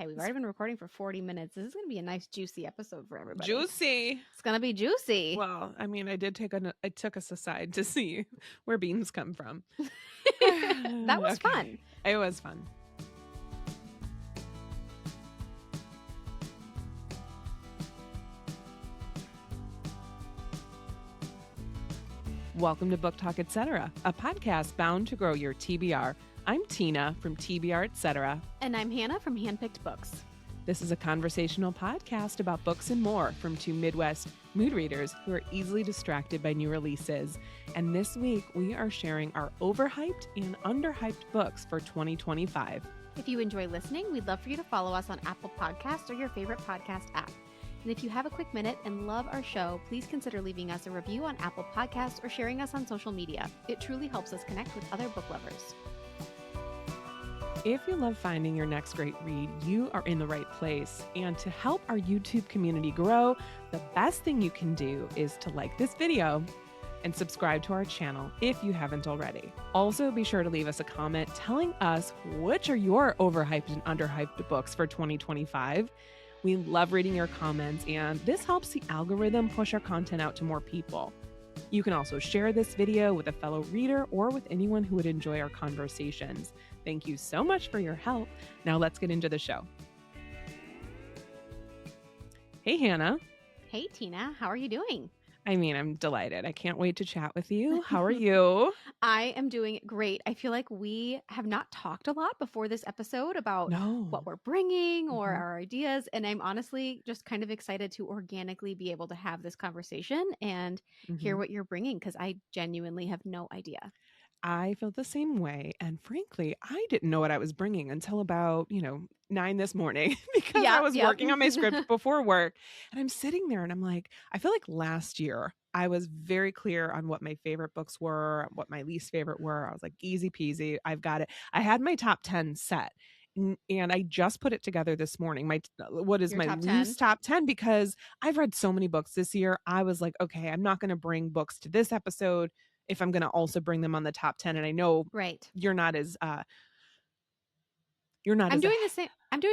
Hey, we've already been recording for 40 minutes. This is going to be a nice, juicy episode for everybody. Juicy. It's going to be juicy. Well, I mean, I took us aside to see where beans come from. That was Okay. fun. It was fun. Welcome to Book Talk Etc., a podcast bound to grow your TBR. I'm Tina from TBR Etc. And I'm Hannah from Handpicked Books. This is a conversational podcast about books and more from two Midwest mood readers who are easily distracted by new releases. And this week, we are sharing our overhyped and underhyped books for 2025. If you enjoy listening, we'd love for you to follow us on Apple Podcasts or your favorite podcast app. And if you have a quick minute and love our show, please consider leaving us a review on Apple Podcasts or sharing us on social media. It truly helps us connect with other book lovers. If you love finding your next great read, you are in the right place. And to help our YouTube community grow, the best thing you can do is to like this video and subscribe to our channel if you haven't already. Also, be sure to leave us a comment telling us which are your overhyped and underhyped books for 2025. We love reading your comments, and this helps the algorithm push our content out to more people. You can also share this video with a fellow reader or with anyone who would enjoy our conversations. Thank you so much for your help. Now let's get into the show. Hey, Hannah. Hey, Tina. How are you doing? I mean, I'm delighted. I can't wait to chat with you. How are you? I am doing great. I feel like we have not talked a lot before this episode about what we're bringing or our ideas. And I'm honestly just kind of excited to organically be able to have this conversation and hear what you're bringing, because I genuinely have no idea. I feel the same way. And frankly, I didn't know what I was bringing until about, 9 this morning because I was working on my script before work. And I'm sitting there and I'm like, I feel like last year I was very clear on what my favorite books were, what my least favorite were. I was like, easy peasy. I've got it. I had my top 10 set. And I just put it together this morning. My loose top 10, because I've read so many books this year. I was like, okay, I'm not going to bring books to this episode if I'm going to also bring them on the top 10. And I know you're not as I'm doing the same.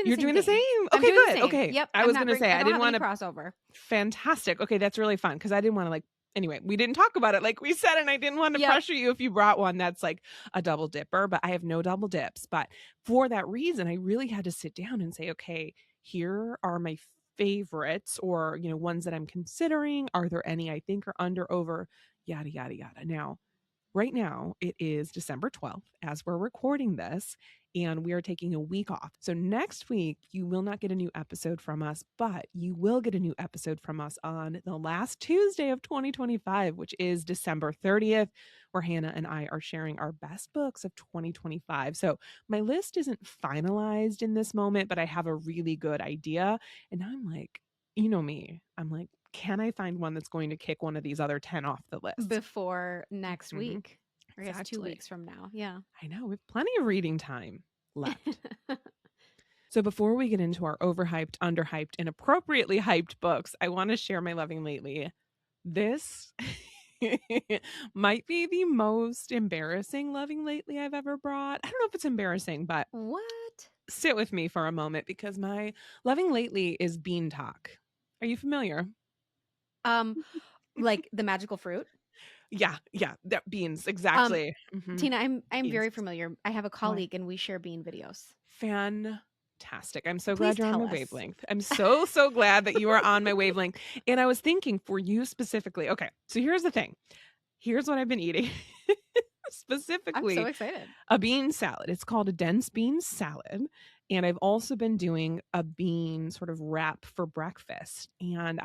You're doing the same. Okay, good. Okay. Yep. I was going to say, I didn't want to crossover. Fantastic. Okay. That's really fun. Cause I didn't want to anyway, we didn't talk about it like we said, and I didn't want to pressure you if you brought one that's like a double dipper, but I have no double dips. But for that reason, I really had to sit down and say, okay, here are my favorites, or, ones that I'm considering. Are there any I think are under, over, yada, yada, yada. Now, right now, it is December 12th as we're recording this, and we are taking a week off. So next week, you will not get a new episode from us, but you will get a new episode from us on the last Tuesday of 2025, which is December 30th, where Hannah and I are sharing our best books of 2025. So my list isn't finalized in this moment, but I have a really good idea. And I'm like, you know me, I'm like, can I find one that's going to kick one of these other 10 off the list before next week? Or I guess Exactly. 2 weeks from now. Yeah. I know. We have plenty of reading time left. So before we get into our overhyped, underhyped, and appropriately hyped books, I want to share my loving lately. This might be the most embarrassing loving lately I've ever brought. I don't know if it's embarrassing, but what? Sit with me for a moment, because my loving lately is BeanTok. Are you familiar? Like the magical fruit? Yeah, that beans, exactly. Tina, I'm beans. Very familiar. I have a colleague and we share bean videos. Fantastic. I'm so glad you're on my wavelength. I'm so glad that you are on my wavelength. And I was thinking for you specifically. Okay, so here's the thing. Here's what I've been eating. Specifically, I'm so excited. A bean salad. It's called a dense bean salad. And I've also been doing a bean sort of wrap for breakfast. And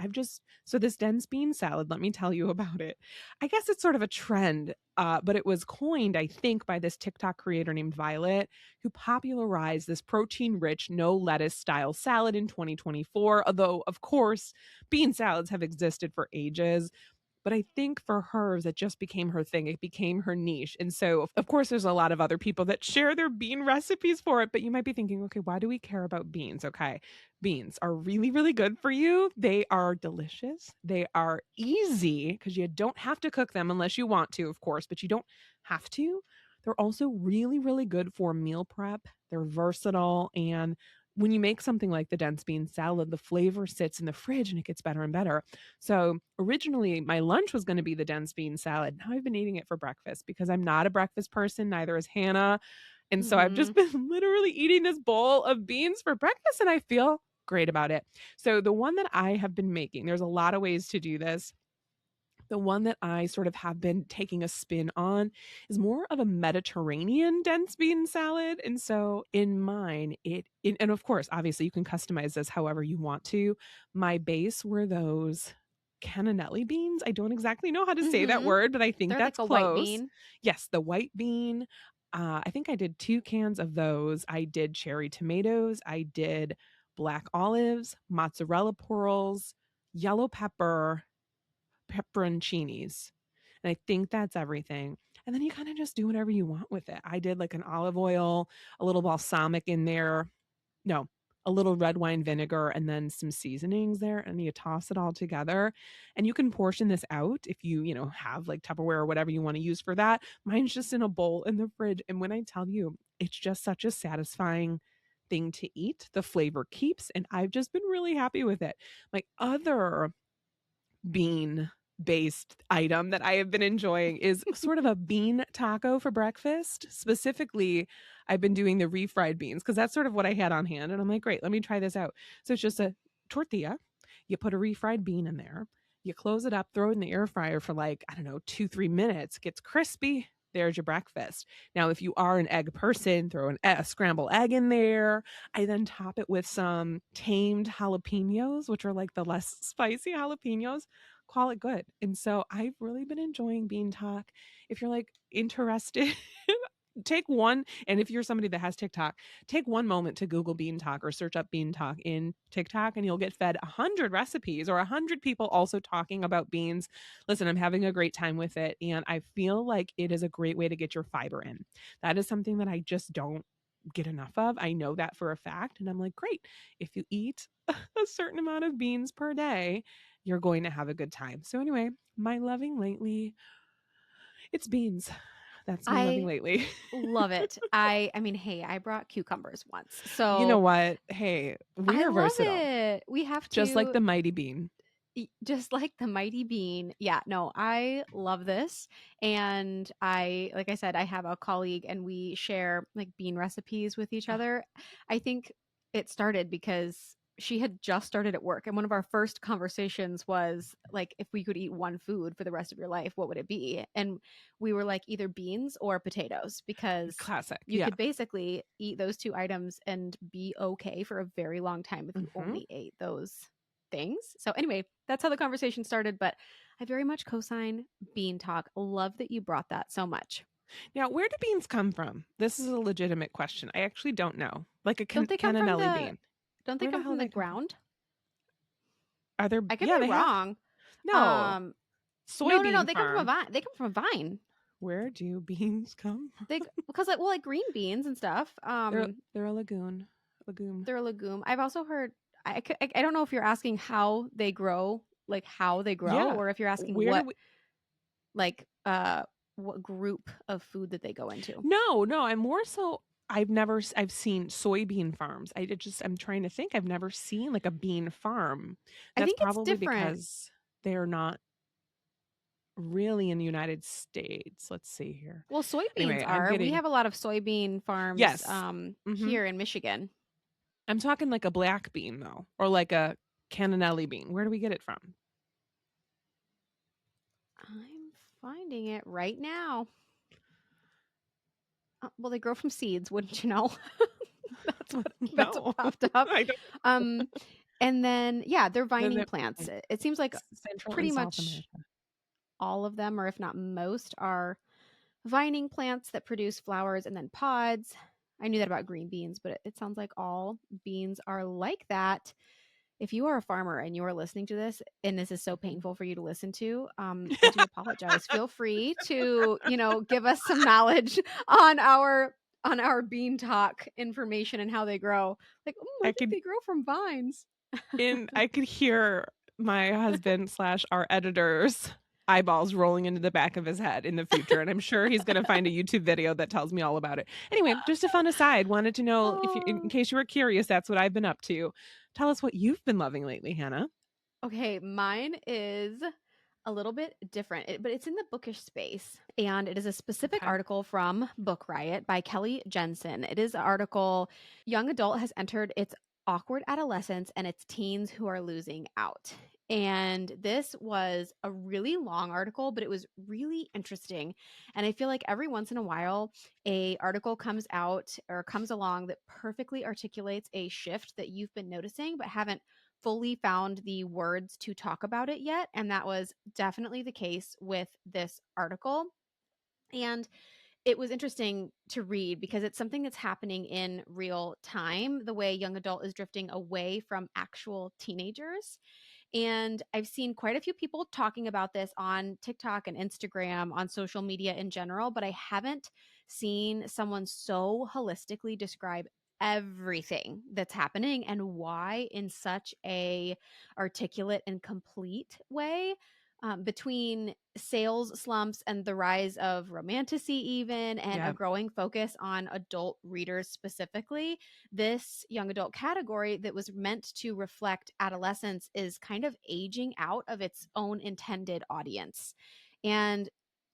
so this dense bean salad, let me tell you about it. I guess it's sort of a trend, but it was coined, I think, by this TikTok creator named Violet, who popularized this protein-rich, no lettuce style salad in 2024. Although, of course, bean salads have existed for ages. But I think for hers, it just became her thing. It became her niche. And so, of course, there's a lot of other people that share their bean recipes for it. But you might be thinking, okay, why do we care about beans? Okay, beans are really, really good for you. They are delicious. They are easy because you don't have to cook them unless you want to, of course, but you don't have to. They're also really, really good for meal prep. They're versatile, and when you make something like the dense bean salad, the flavor sits in the fridge and it gets better and better. So originally my lunch was going to be the dense bean salad. Now I've been eating it for breakfast because I'm not a breakfast person, neither is Hannah. And so I've just been literally eating this bowl of beans for breakfast and I feel great about it. So the one that I have been making, there's a lot of ways to do this. The one that I sort of have been taking a spin on is more of a Mediterranean dense bean salad. And so in mine, and of course, obviously you can customize this however you want to. My base were those cannellini beans. I don't exactly know how to say that word, but I think They're like that's a white close. bean. Yes, the white bean. I think I did 2 cans of those. I did cherry tomatoes. I did black olives, mozzarella pearls, yellow pepper, pepperoncinis. And I think that's everything. And then you kind of just do whatever you want with it. I did like an olive oil, a little balsamic in there. No, a little red wine vinegar and then some seasonings there. And you toss it all together. And you can portion this out if you have like Tupperware or whatever you want to use for that. Mine's just in a bowl in the fridge. And when I tell you, it's just such a satisfying thing to eat. The flavor keeps. And I've just been really happy with it. My other bean based item that I have been enjoying is sort of a bean taco for breakfast. Specifically, I've been doing the refried beans because that's sort of what I had on hand. And I'm like, great, let me try this out. So it's just a tortilla. You put a refried bean in there. You close it up, throw it in the air fryer for like, I don't know, 2-3 minutes. Gets crispy. There's your breakfast. Now, if you are an egg person, throw a scrambled egg in there. I then top it with some tamed jalapenos, which are like the less spicy jalapenos. Call it good. And so I've really been enjoying BeanTok. If you're like interested, take one, and if you're somebody that has TikTok, take one moment to Google BeanTok or search up BeanTok in TikTok, and you'll get fed 100 recipes or 100 people also talking about beans. Listen, I'm having a great time with it, and I feel like it is a great way to get your fiber in. That is something that I just don't get enough of. I know that for a fact, and I'm like, great. If you eat a certain amount of beans per day, you're going to have a good time. So anyway, my loving lately, it's beans. That's my loving I lately. love it. I mean, hey, I brought cucumbers once. You know So what? Hey, we I are love versatile, it. We have just like to the mighty bean. just like the mighty bean. Yeah, no, I love this. And like I said, I have a colleague and we share like bean recipes with each Oh, other. I think it started because she had just started at work. And one of our first conversations was like, if we could eat one food for the rest of your life, what would it be? And we were like, either beans or potatoes, because classic. you Yeah. could basically eat those two items and be okay for a very long time if you Hmm. only ate those things. So anyway, that's how the conversation started, but I very much co-sign BeanTok. Love that you brought that so much. Now, where do beans come from? This is a legitimate question. I actually don't know. Like a Don't they come from cannellini bean. don't they Where the come hell from do the they come from? ground? Are there? I could Yeah, be they have. wrong. No, Um no, soybean they come from a farm. vine. They come from a vine. Where do beans come? Because like green beans and stuff. They're a lagoon. Legume. They're a legume. I've also heard I don't know if you're asking how they grow, like how they grow, Yeah. or if you're asking Where do we? like what group of food that they go into. No. I'm more so. I've seen soybean farms. I'm trying to think. I've never seen like a bean farm. I That's think it's probably different. because they're not really in the United States. Let's see here. Well, soybeans Anyway, I'm are. We getting have a lot of soybean farms yes. Hmm. here in Michigan. I'm talking like a black bean though, or like a cannellini bean. Where do we get it from? I'm finding it right now. Well, they grow from seeds, wouldn't you know? That's No, what popped up. I don't. Um, and then yeah, they're vining They're plants. like It seems like Central pretty and South much America. all of them, or if not most, are vining plants that produce flowers and then pods. I knew that about green beans, but it sounds like all beans are like that. If you are a farmer and you are listening to this and this is so painful for you to listen to, I do apologize. Feel free to, give us some knowledge on our BeanTok information and how they grow. Like, oh, I I think could they grow from vines. I could hear my husband slash our editors eyeballs rolling into the back of his head in the future, and I'm sure he's gonna find a YouTube video that tells me all about it. Anyway, just a fun aside, wanted to know if you in Oh. case you were curious, that's what I've been up to. Tell us what you've been loving lately, Hannah. Okay, mine is a little bit different, but it's in the bookish space. And it is a specific Okay. article from Book Riot by Kelly Jensen. It is an article, Young Adult has entered its awkward adolescence and its teens who are losing out. And this was a really long article, but it was really interesting. And I feel like every once in a while, a article comes out or comes along that perfectly articulates a shift that you've been noticing but haven't fully found the words to talk about it yet. And that was definitely the case with this article. And it was interesting to read because it's something that's happening in real time, the way young adult is drifting away from actual teenagers. And I've seen quite a few people talking about this on TikTok and Instagram, on social media in general, but I haven't seen someone so holistically describe everything that's happening and why in such a articulate and complete way, between sales slumps and the rise of romanticy even, and a Yeah. growing focus on adult readers specifically. This young adult category that was meant to reflect adolescence is kind of aging out of its own intended audience. And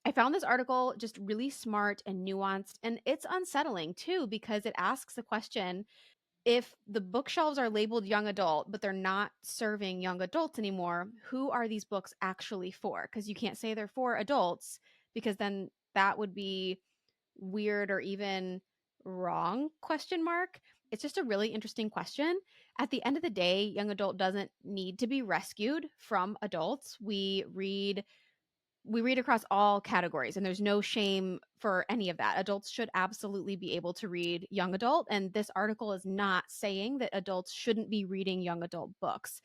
I found this article just really smart and nuanced, and it's unsettling too because it asks the question, if the bookshelves are labeled young adult, but they're not serving young adults anymore, who are these books actually for? Because you can't say they're for adults, because then that would be weird or even wrong, question mark. It's just a really interesting question. At the end of the day, young adult doesn't need to be rescued from adults. We read across all categories and there's no shame for any of that. Adults should absolutely be able to read young adult, and this article is not saying that adults shouldn't be reading young adult books.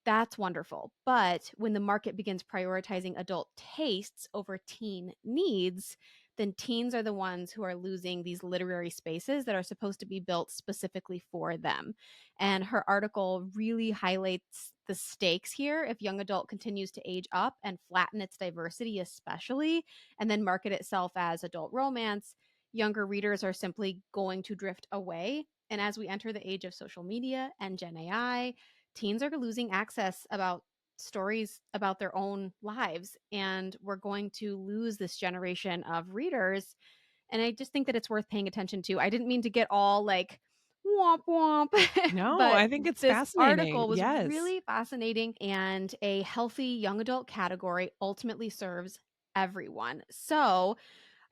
That's wonderful. But when the market begins prioritizing adult tastes over teen needs, then teens are the ones who are losing these literary spaces that are supposed to be built specifically for them. And her article really highlights the stakes here if young adult continues to age up and flatten its diversity, especially, and then market itself as adult romance. Younger readers are simply going to drift away. And as we enter the age of social media and Gen AI, teens are losing access about stories about their own lives, and we're going to lose this generation of readers. And I just think that it's worth paying attention to. I didn't mean to get all like womp womp, No, but I think it's this fascinating. article was Yes. really fascinating, and a healthy young adult category ultimately serves everyone. So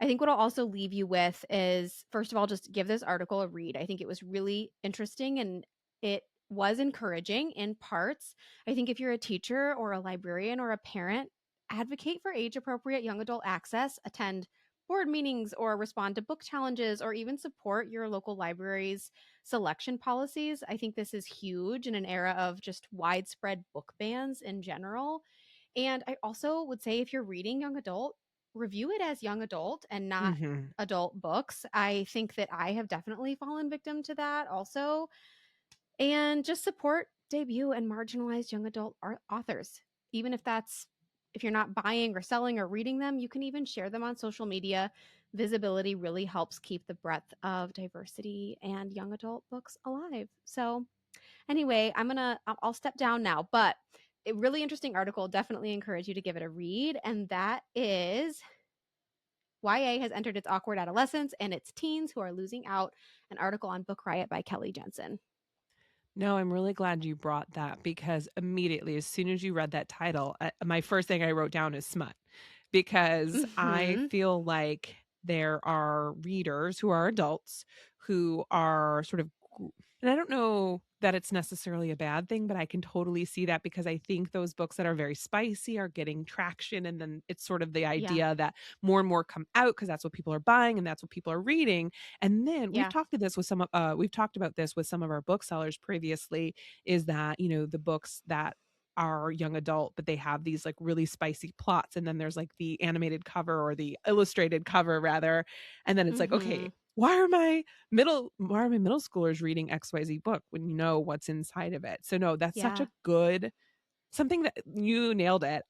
I think what I'll also leave you with is, first of all, just give this article a read. I think it was really interesting and it was encouraging in parts. I think if you're a teacher or a librarian or a parent, advocate for age appropriate young adult access, attend board meetings or respond to book challenges, or even support your local library's selection policies. I think this is huge in an era of just widespread book bans in general. And I also would say, if you're reading young adult, review it as young adult and not Mhm. adult books. I think that I have definitely fallen victim to that also. And just support debut and marginalized young adult authors. Even if you're not buying or selling or reading them, you can even share them on social media. Visibility really helps keep the breadth of diversity and young adult books alive. So, anyway, I'll step down now, but a really interesting article. Definitely encourage you to give it a read. And that is YA has entered its awkward adolescence and its teens who are losing out. An article on Book Riot by Kelly Jensen. No, I'm really glad you brought that because immediately, as soon as you read that title, my first thing I wrote down is smut because I Hmm. feel like there are readers who are adults who are sort of, and I don't know that it's necessarily a bad thing, but I can totally see that because I think those books that are very spicy are getting traction. And then it's sort of the Yeah. idea that more and more come out because that's what people are buying and that's what people are reading. And then Yeah. we've talked about this with some of our booksellers previously, is that, the books that are young adult, but they have these like really spicy plots. And then there's like the animated cover or the illustrated cover rather. And then it's like, okay, Hmm. why are my middle schoolers reading XYZ book when you know what's inside of it? So no, that's such Yeah. a good something that you nailed it.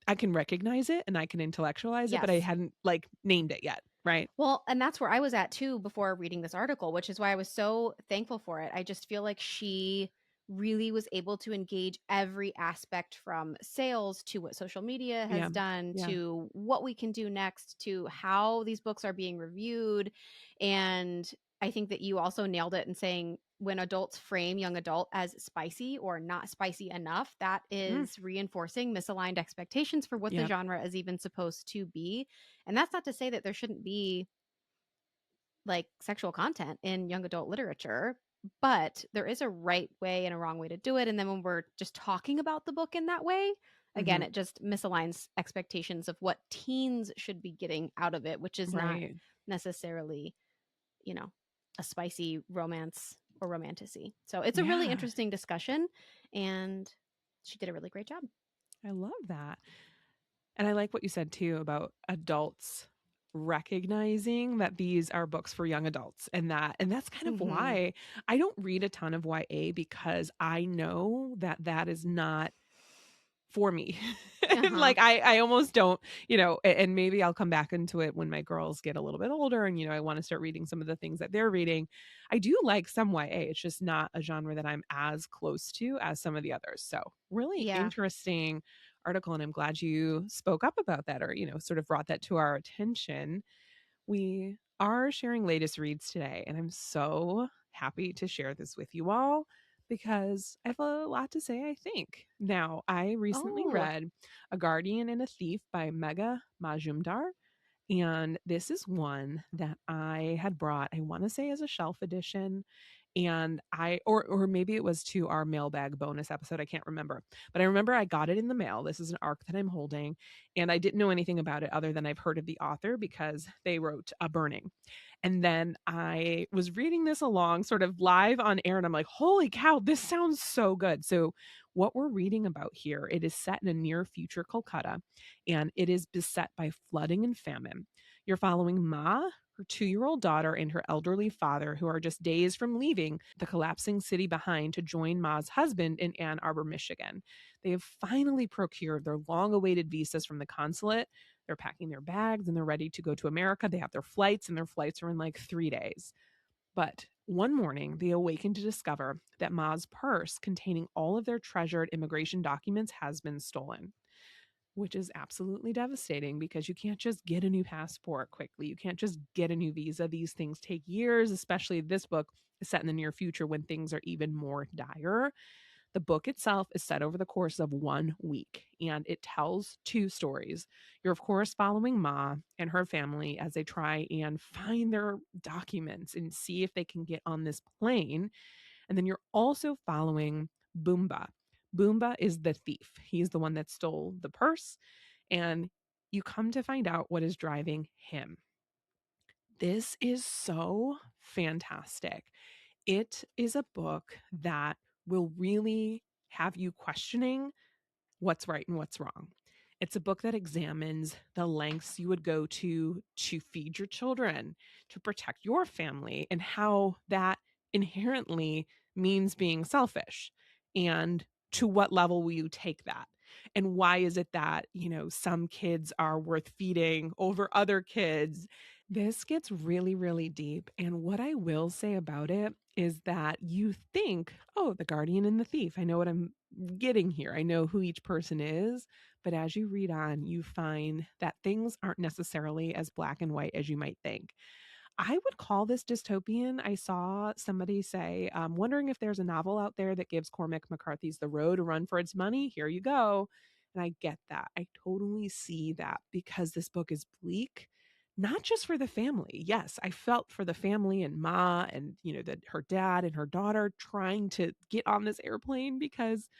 I can recognize it and I can intellectualize it, but I Yes. hadn't like named it yet, right? Well, and that's where I was at too before reading this article, which is why I was so thankful for it. I just feel like she really was able to engage every aspect from sales to what social media has Yeah. done Yeah. to what we can do next to how these books are being reviewed. And I think that you also nailed it in saying when adults frame young adult as spicy or not spicy enough, that Mm, is reinforcing misaligned expectations for what the yep. genre is even supposed to be. And that's not to say that there shouldn't be like sexual content in young adult literature, but there is a right way and a wrong way to do it. And then when we're just talking about the book in that way, again, Mhm. it just misaligns expectations of what teens should be getting out of it, which is not Right. necessarily, you know, a spicy romance or romanticy. So it's a really Yeah. interesting discussion, and she did a really great job. I love that. And I like what you said too about adults recognizing that these are books for young adults and that's kind of Hmm. why I don't read a ton of YA because I know that that is not for me. And Uh-huh. like I almost don't, and maybe I'll come back into it when my girls get a little bit older and I want to start reading some of the things that they're reading. I do like some YA. It's just not a genre that I'm as close to as some of the others. So, really Yeah. interesting article and I'm glad you spoke up about that or, sort of brought that to our attention. We are sharing latest reads today, and I'm so happy to share this with you all because I have a lot to say, I think. Now, I recently Oh. read A Guardian and a Thief by Megha Majumdar, and this is one that I had brought, I want to say as a shelf edition. And or maybe it was to our mailbag bonus episode. I can't remember. But I remember I got it in the mail. This is an arc that I'm holding. And I didn't know anything about it other than I've heard of the author because they wrote A Burning. And then I was reading this along sort of live on air, and I'm like, holy cow, this sounds so good. So, what we're reading about here, it is set in a near future Kolkata, and it is beset by flooding and famine. You're following Ma, her 2-year-old daughter, and her elderly father, who are just days from leaving the collapsing city behind to join Ma's husband in Ann Arbor, Michigan. They have finally procured their long awaited visas from the consulate. They're packing their bags and they're ready to go to America. They have their flights, and their flights are in like 3 days. But one morning, they awaken to discover that Ma's purse containing all of their treasured immigration documents has been stolen, which is absolutely devastating because you can't just get a new passport quickly. You can't just get a new visa. These things take years, especially this book is set in the near future when things are even more dire. The book itself is set over the course of 1 week and it tells two stories. You're, of course, following Ma and her family as they try and find their documents and see if they can get on this plane. And then you're also following Boomba. Boomba is the thief. He's the one that stole the purse. And you come to find out what is driving him. This is so fantastic. It is a book that will really have you questioning what's right and what's wrong. It's a book that examines the lengths you would go to feed your children, to protect your family, and how that inherently means being selfish. And to what level will you take that? And why is it that, some kids are worth feeding over other kids? This gets really, really deep. And what I will say about it is that you think, oh, the guardian and the thief. I know what I'm getting here. I know who each person is. But as you read on, you find that things aren't necessarily as black and white as you might think. I would call this dystopian. I saw somebody say, wondering if there's a novel out there that gives Cormac McCarthy's The Road a run for its money. Here you go. And I get that. I totally see that because this book is bleak, not just for the family. Yes, I felt for the family and Ma and, that her dad and her daughter trying to get on this airplane because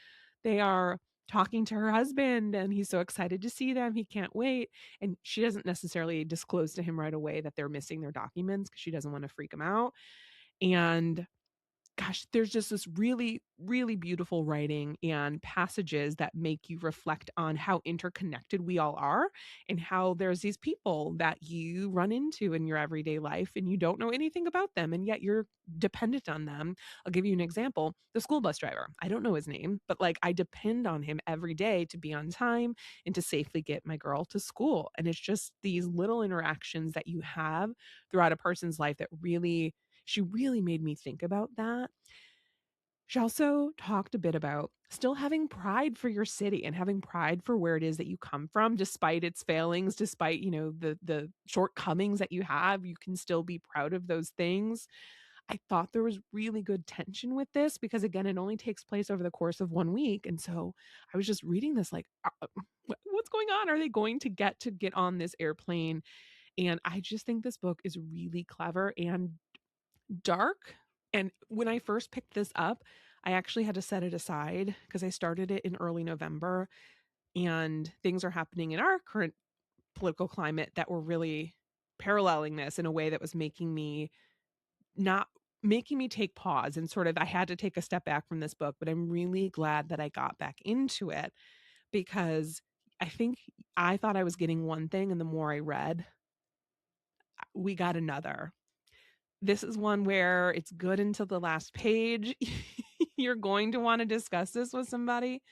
they are talking to her husband and he's so excited to see them. He can't wait. And she doesn't necessarily disclose to him right away that they're missing their documents because she doesn't want to freak him out. And gosh, there's just this really, really beautiful writing and passages that make you reflect on how interconnected we all are and how there's these people that you run into in your everyday life and you don't know anything about them and yet you're dependent on them. I'll give you an example. The school bus driver. I don't know his name, but like I depend on him every day to be on time and to safely get my girl to school. And it's just these little interactions that you have throughout a person's life that really she really made me think about that. She also talked a bit about still having pride for your city and having pride for where it is that you come from despite its failings, despite, the shortcomings that you have, you can still be proud of those things. I thought there was really good tension with this because again, it only takes place over the course of 1 week, and so I was just reading this like, what's going on? Are they going to get on this airplane? And I just think this book is really clever and dark. And when I first picked this up, I actually had to set it aside because I started it in early November and things are happening in our current political climate that were really paralleling this in a way that was not making me take pause and sort of I had to take a step back from this book, but I'm really glad that I got back into it because I think I thought I was getting one thing and the more I read, we got another. This is one where it's good until the last page. You're going to want to discuss this with somebody.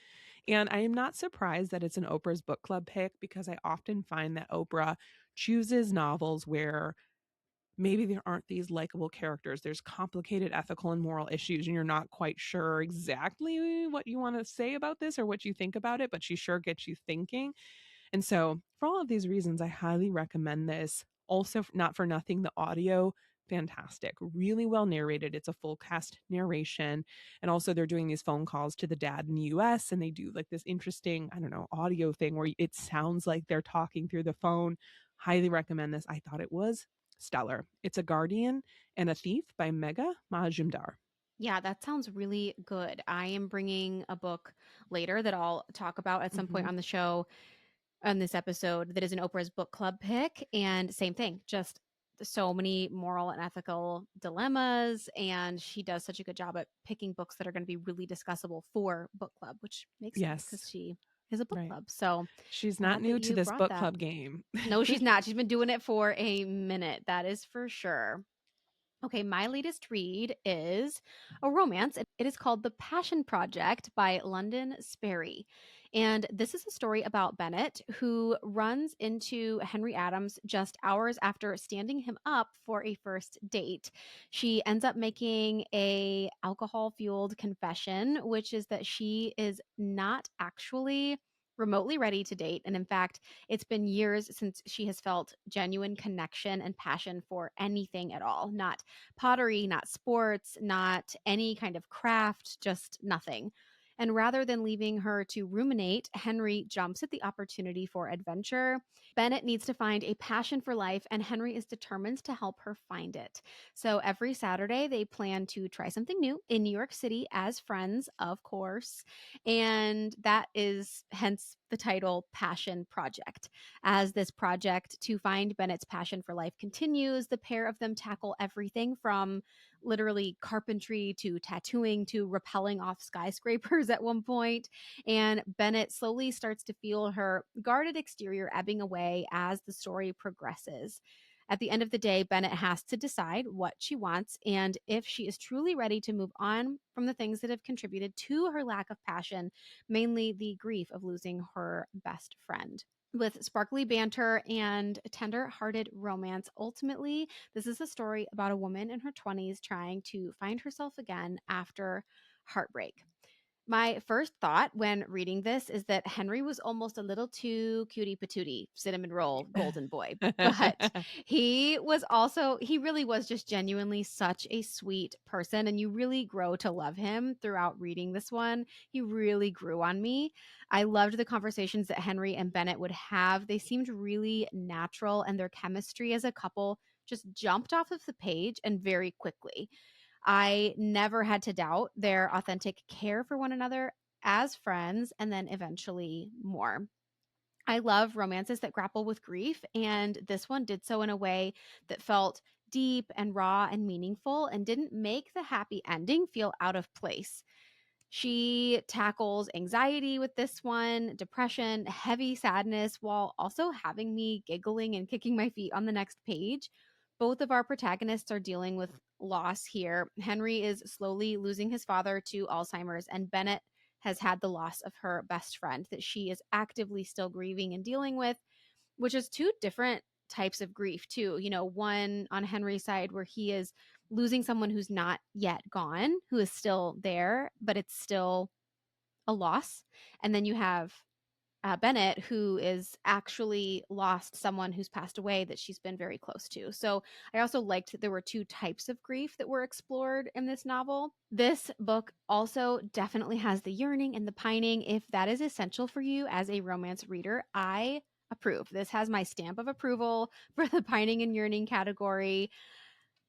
And I am not surprised that it's an Oprah's book club pick because I often find that Oprah chooses novels where maybe there aren't these likable characters. There's complicated ethical and moral issues, and you're not quite sure exactly what you want to say about this or what you think about it, but she sure gets you thinking. And so, for all of these reasons, I highly recommend this. Also, not for nothing, the audio, fantastic, really well narrated. It's a full cast narration. And also, they're doing these phone calls to the dad in the US, and they do like this interesting, I don't know, audio thing where it sounds like they're talking through the phone. Highly recommend this. I thought it was stellar. It's A Guardian and a Thief by Megha Majumdar. Yeah, that sounds really good. I am bringing a book later that I'll talk about at some point Mhm. on the show on this episode that is an Oprah's book club pick. And same thing, just so many moral and ethical dilemmas. And she does such a good job at picking books that are going to be really discussable for book club, which makes sense because Yes, she is a book right. club. So She's not glad that new to you this brought book that. club game. No, she's not. She's been doing it for a minute. That is for sure. Okay, my latest read is a romance. It is called The Passion Project by London Sperry. And this is a story about Bennett who runs into Henry Adams just hours after standing him up for a first date. She ends up making a alcohol-fueled confession, which is that she is not actually remotely ready to date, and in fact it's been years since she has felt genuine connection and passion for anything at all, not pottery, not sports, not any kind of craft, just nothing. And rather than leaving her to ruminate, Henry jumps at the opportunity for adventure. Bennett needs to find a passion for life, and Henry is determined to help her find it. So every Saturday, they plan to try something new in New York City as friends, of course. And that is hence the title Passion Project. As this project to find Bennett's passion for life continues, the pair of them tackle everything from literally carpentry to tattooing to rappelling off skyscrapers at one point. And Bennett slowly starts to feel her guarded exterior ebbing away as the story progresses. At the end of the day, Bennett has to decide what she wants and if she is truly ready to move on from the things that have contributed to her lack of passion, mainly the grief of losing her best friend. With sparkly banter and tender hearted romance, ultimately, this is a story about a woman in her 20s trying to find herself again after heartbreak. My first thought when reading this is that Henry was almost a little too cutie patootie, cinnamon roll, golden boy. But he really was just genuinely such a sweet person. And you really grow to love him throughout reading this one. He really grew on me. I loved the conversations that Henry and Bennett would have. They seemed really natural, and their chemistry as a couple just jumped off of the page and very quickly. I never had to doubt their authentic care for one another as friends, and then eventually more. I love romances that grapple with grief, and this one did so in a way that felt deep and raw and meaningful and didn't make the happy ending feel out of place. She tackles anxiety with this one, depression, heavy sadness, while also having me giggling and kicking my feet on the next page. Both of our protagonists are dealing with loss here. Henry is slowly losing his father to Alzheimer's, and Bennett has had the loss of her best friend that she is actively still grieving and dealing with, which is two different types of grief, too. You know, one on Henry's side where he is losing someone who's not yet gone, who is still there, but it's still a loss. And then you have Bennett, who is actually lost someone who's passed away that she's been very close to. So I also liked that there were two types of grief that were explored in this novel. This book also definitely has the yearning and the pining. If that is essential for you as a romance reader, I approve. This has my stamp of approval for the pining and yearning category.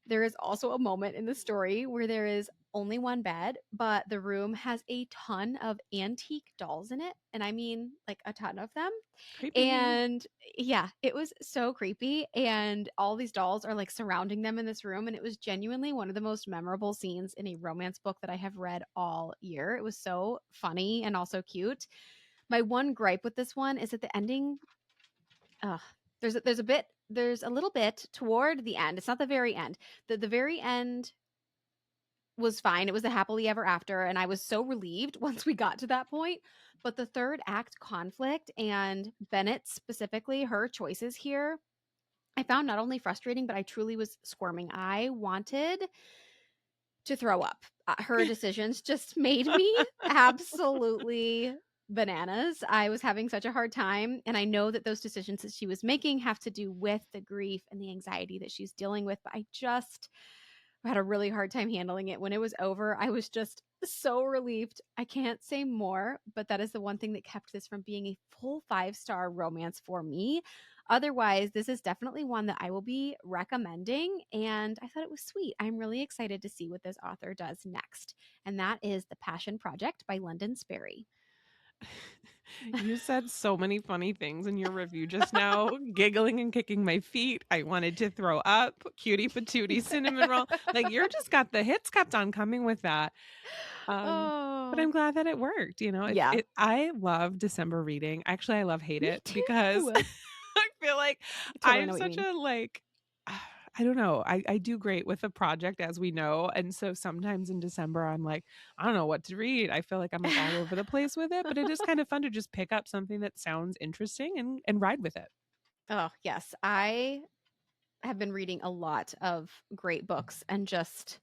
There is also a moment in the story where there is only one bed, but the room has a ton of antique dolls in it. And I mean, like a ton of them. Creepy. And yeah, it was so creepy. And all these dolls are like surrounding them in this room. And it was genuinely one of the most memorable scenes in a romance book that I have read all year. It was so funny and also cute. My one gripe with this one is that the ending, ugh, there's a little bit toward the end. It's not the very end. The very end was fine. It was a happily ever after, and I was so relieved once we got to that point. But the third act conflict and Bennett specifically, her choices here, I found not only frustrating, but I truly was squirming. I wanted to throw up. Her decisions just made me absolutely bananas. I was having such a hard time. And I know that those decisions that she was making have to do with the grief and the anxiety that she's dealing with. But I just had a really hard time handling it. When it was over, I was just so relieved. I can't say more, but that is the one thing that kept this from being a full 5-star romance for me. Otherwise, this is definitely one that I will be recommending, and I thought it was sweet. I'm really excited to see what this author does next, and that is The Passion Project by London Sperry. You said so many funny things in your review just now, giggling and kicking my feet. I wanted to throw up, cutie patootie cinnamon roll. Like you're just got the hits kept on coming with that. But Oh, I'm glad that it worked. You know, yeah. I love December reading. Actually, I love hate Me it because too. I feel like I totally I'm know what you such mean. a like I don't know. I do great with a project as we know. And so sometimes in December I'm like, I don't know what to read. I feel like I'm like all over the place with it, but it is kind of fun to just pick up something that sounds interesting and ride with it. Oh, yes. I have been reading a lot of great books and just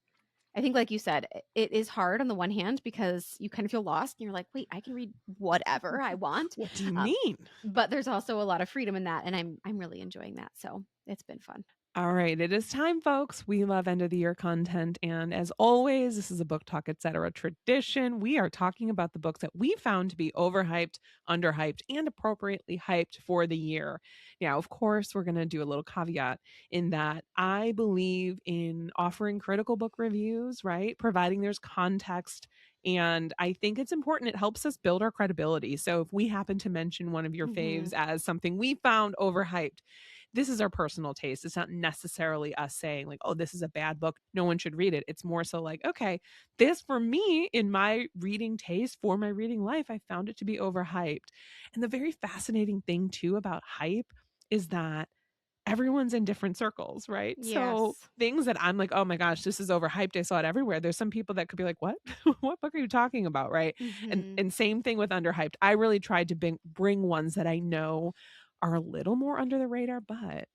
I think like you said, it is hard on the one hand because you kind of feel lost and you're like, "Wait, I can read whatever I want." What do you Um, mean? but there's also a lot of freedom in that and I'm really enjoying that. So, it's been fun. All right, it is time, folks. We love end of the year content. And as always, this is a book talk, etc. tradition. We are talking about the books that we found to be overhyped, underhyped, and appropriately hyped for the year. Now, of course, we're going to do a little caveat in that I believe in offering critical book reviews, right? Providing there's context. And I think it's important. It helps us build our credibility. So if we happen to mention one of your faves Mhm. as something we found overhyped, this is our personal taste. It's not necessarily us saying like, "Oh, this is a bad book. No one should read it." It's more so like, "Okay, this for me in my reading taste for my reading life, I found it to be overhyped." And the very fascinating thing too about hype is that everyone's in different circles, right? So Yes. things that I'm like, "Oh my gosh, this is overhyped. I saw it everywhere." There's some people that could be like, "What? What book are you talking about?" Right? And Mhm. and same thing with underhyped. I really tried to bring ones that I know are a little more under the radar, but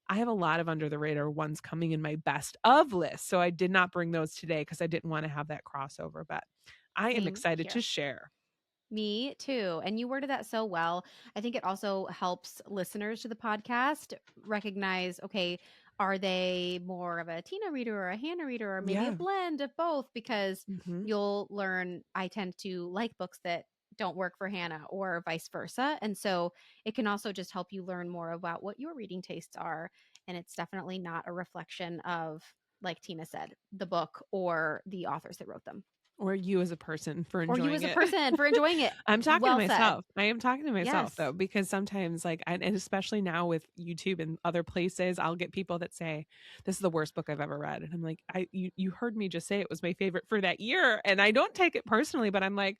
I have a lot of under the radar ones coming in my best of list. So I did not bring those today because I didn't want to have that crossover, but I am Same excited to here. share. Me too. And you worded that so well. I think it also helps listeners to the podcast recognize okay, are they more of a Tina reader or a Hannah reader or maybe a Yeah. blend of both? Because Mhm. you'll learn I tend to like books that don't work for Hannah or vice versa. And so it can also just help you learn more about what your reading tastes are. And it's definitely not a reflection of, like Tina said, the book or the authors that wrote them. Or you as a person for Or you as enjoying a it. person for enjoying it. I'm talking to Well said. myself. I am talking to myself Yes. though, because sometimes and especially now with YouTube and other places, I'll get people that say, "This is the worst book I've ever read." And I'm like, you heard me just say it was my favorite for that year. And I don't take it personally, but I'm like,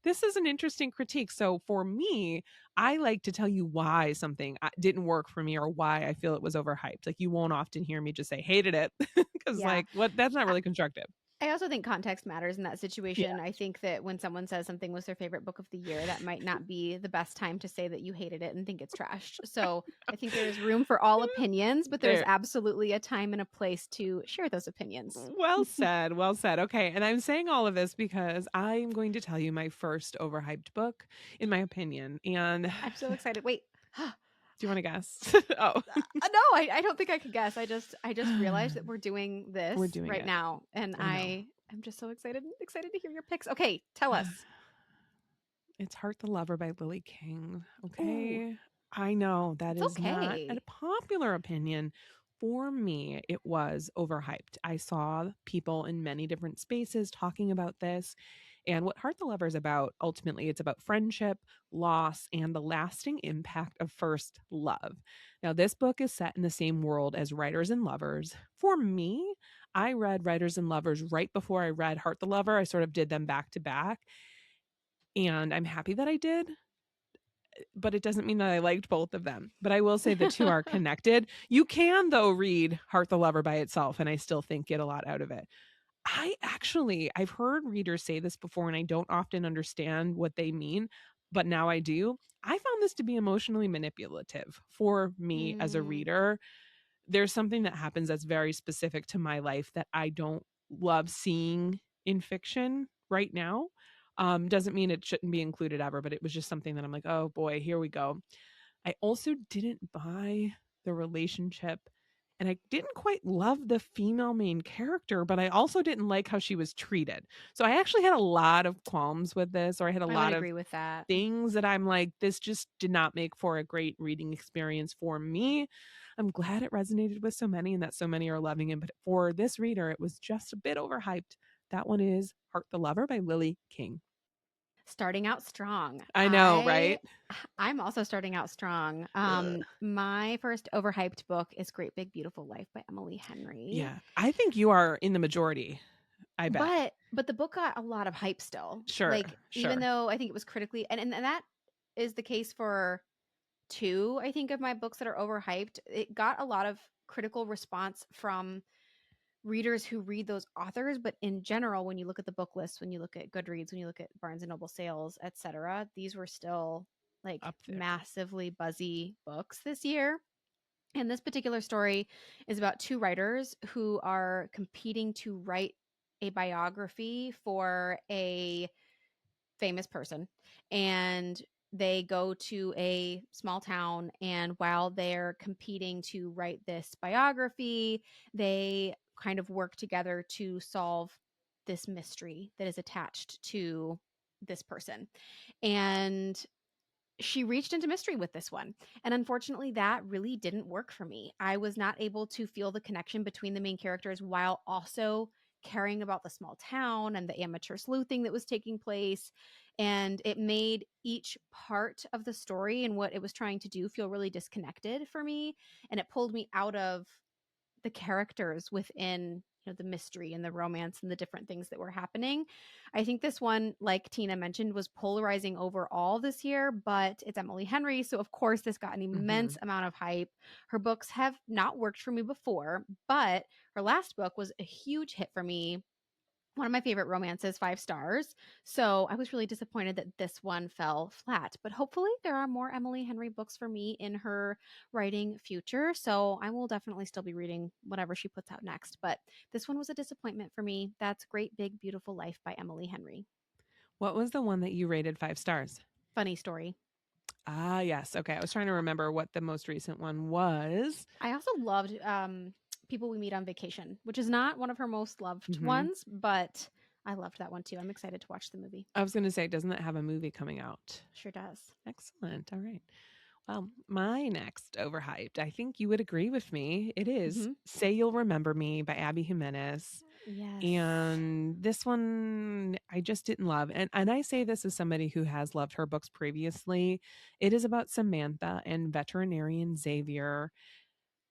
this is an interesting critique. So for me, I like to tell you why something didn't work for me or why I feel it was overhyped. Like you won't often hear me just say hated it because Yeah. like what that's not really constructive. I also think context matters in that Yeah. situation. I think that when someone says something was their favorite book of the year, that might not be the best time to say that you hated it and think it's trashed. So I think there is room for all opinions, but there's There. absolutely a time and a place to share those opinions. Well said. Well said. Okay. And I'm saying all of this because I am going to tell you my first overhyped book, in my opinion. And do I'm so excited. Wait. you want to guess? Oh, No, I don't think I could guess. I just realized that we're doing this we're doing right it. now, and I know. I'm just so excited to hear your picks. Okay, tell us. It's Heart the Lover by Lily King. Ooh, Okay. I know that it's is not a okay. popular opinion. For me, it was overhyped. I saw people in many different spaces talking about this. And what Heart the Lover is about, ultimately, it's about friendship, loss, and the lasting impact of first love. Now, this book is set in the same world as Writers and Lovers. For me, I read Writers and Lovers right before I read Heart the Lover. I sort of did them back to back. And I'm happy that I did, but it doesn't mean that I liked both of them. But I will say the two are connected. You can, though, read Heart the Lover by itself, and I still think get a lot out of it. I've heard readers say this before, and I don't often understand what they mean, but now I do. I found this to be emotionally manipulative for me as a Mm, reader. There's something that happens that's very specific to my life that I don't love seeing in fiction right now. Doesn't mean it shouldn't be included ever, but it was just something that I'm like, oh boy, here we go. I also didn't buy the relationship, and I didn't quite love the female main character, but I also didn't like how she was treated. So I actually had a lot of qualms with this, or I had a I would lot of agree with that. things that I'm like, this just did not make for a great reading experience for me. I'm glad it resonated with so many and that so many are loving it, but for this reader, it was just a bit overhyped. That one is Heart the Lover by Lily King. Starting out strong. I know, right? I'm also starting out strong. Ugh. My first overhyped book is Great Big Beautiful Life by Emily Henry. Yeah, I think you are in the majority, I bet. But the book got a lot of hype still. Sure, Like even sure. though I think it was critically and that is the case for two, I think, of my books that are overhyped. It got a lot of critical response from readers who read those authors, but in general, when you look at the book list, when you look at Goodreads, when you look at Barnes and Noble sales, etc., these were still like Up there. massively buzzy books this year. And this particular story is about two writers who are competing to write a biography for a famous person. And they go to a small town, and while they're competing to write this biography, they kind of work together to solve this mystery that is attached to this person. And she reached into mystery with this one. And unfortunately, that really didn't work for me. I was not able to feel the connection between the main characters while also caring about the small town and the amateur sleuthing that was taking place. And it made each part of the story and what it was trying to do feel really disconnected for me. And it pulled me out of the characters within, the mystery and the romance and the different things that were happening. I think this one, like Tina mentioned, was polarizing overall this year, but it's Emily Henry, so of course this got an Mhm. immense amount of hype. Her books have not worked for me before, but her last book was a huge hit for me, one of my favorite romances, 5 stars. So I was really disappointed that this one fell flat. But hopefully, there are more Emily Henry books for me in her writing future. So I will definitely still be reading whatever she puts out next. But this one was a disappointment for me. That's Great Big Beautiful Life by Emily Henry. What was the one that you rated 5 stars? Funny story. Ah, yes. Okay. I was trying to remember what the most recent one was. I also loved People We Meet on Vacation, which is not one of her most loved Mhm. ones, but I loved that one too. I'm excited to watch the movie. I was going to say, doesn't it have a movie coming out? Sure does. Excellent. All right. Well, my next overhyped, I think you would agree with me. It is Hmm. Say You'll Remember Me by Abby Jimenez. Yes. And this one I just didn't love. And I say this as somebody who has loved her books previously. It is about Samantha and veterinarian Xavier.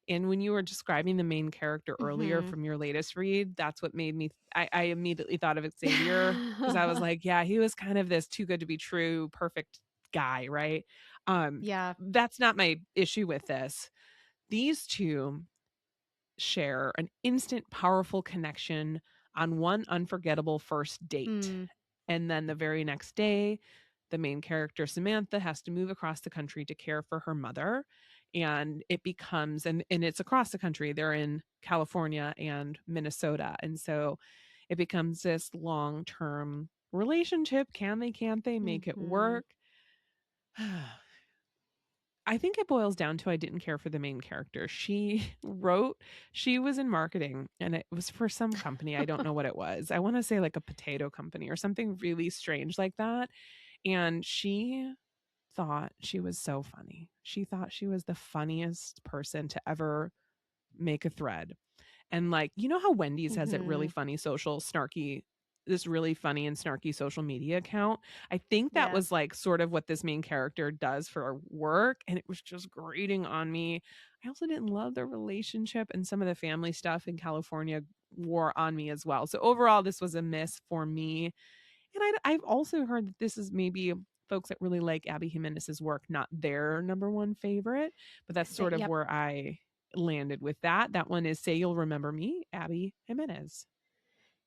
And when you were describing the main character earlier Mhm. from your latest read, that's what made me I immediately thought of Xavier, because I was like, yeah, he was kind of this too good to be true, perfect guy, right? Yeah. That's not my issue with this. These two share an instant, powerful connection on one unforgettable first date. Mm. And then the very next day, the main character, Samantha, has to move across the country to care for her mother. And it becomes, and it's across the country, they're in California and Minnesota. And so it becomes this long term relationship. Can they, can't they make it Mhm. work? I think it boils down to I didn't care for the main character. She was in marketing and it was for some company. I don't know what it was. I want to say like a potato company or something really strange like that. And she thought she was so funny. She thought she was the funniest person to ever make a thread. And like, you know how Wendy's has that really Mhm. funny social snarky this really funny and snarky social media account? I think that Yeah. was like sort of what this main character does for work, and it was just grating on me. I also didn't love the relationship, and some of the family stuff in California wore on me as well. So overall this was a miss for me. And I've also heard that this is maybe folks that really like Abby Jimenez's work, not their number one favorite, but that's sort of Yep. where I landed with that. That one is Say You'll Remember Me, Abby Jimenez.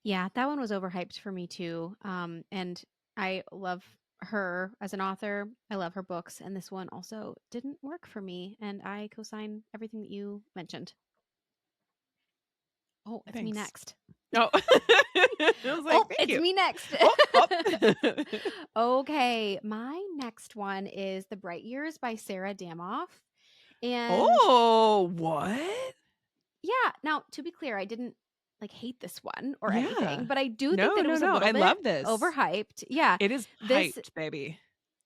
Yeah, that one was overhyped for me too. And I love her as an author. I love her books, and this one also didn't work for me. And I co-sign everything that you mentioned. Oh, it's me Thanks. next. Oh, I was like, Oh, thank it's you. me next. Oh, oh. Okay, my next one is The Bright Years by Sarah Damoff. And Oh, what? yeah, now to be clear, I didn't like hate this one or anything, Yeah. but I do think No, that it no, was a no. little I bit love this. overhyped. Yeah. It is This hyped, baby.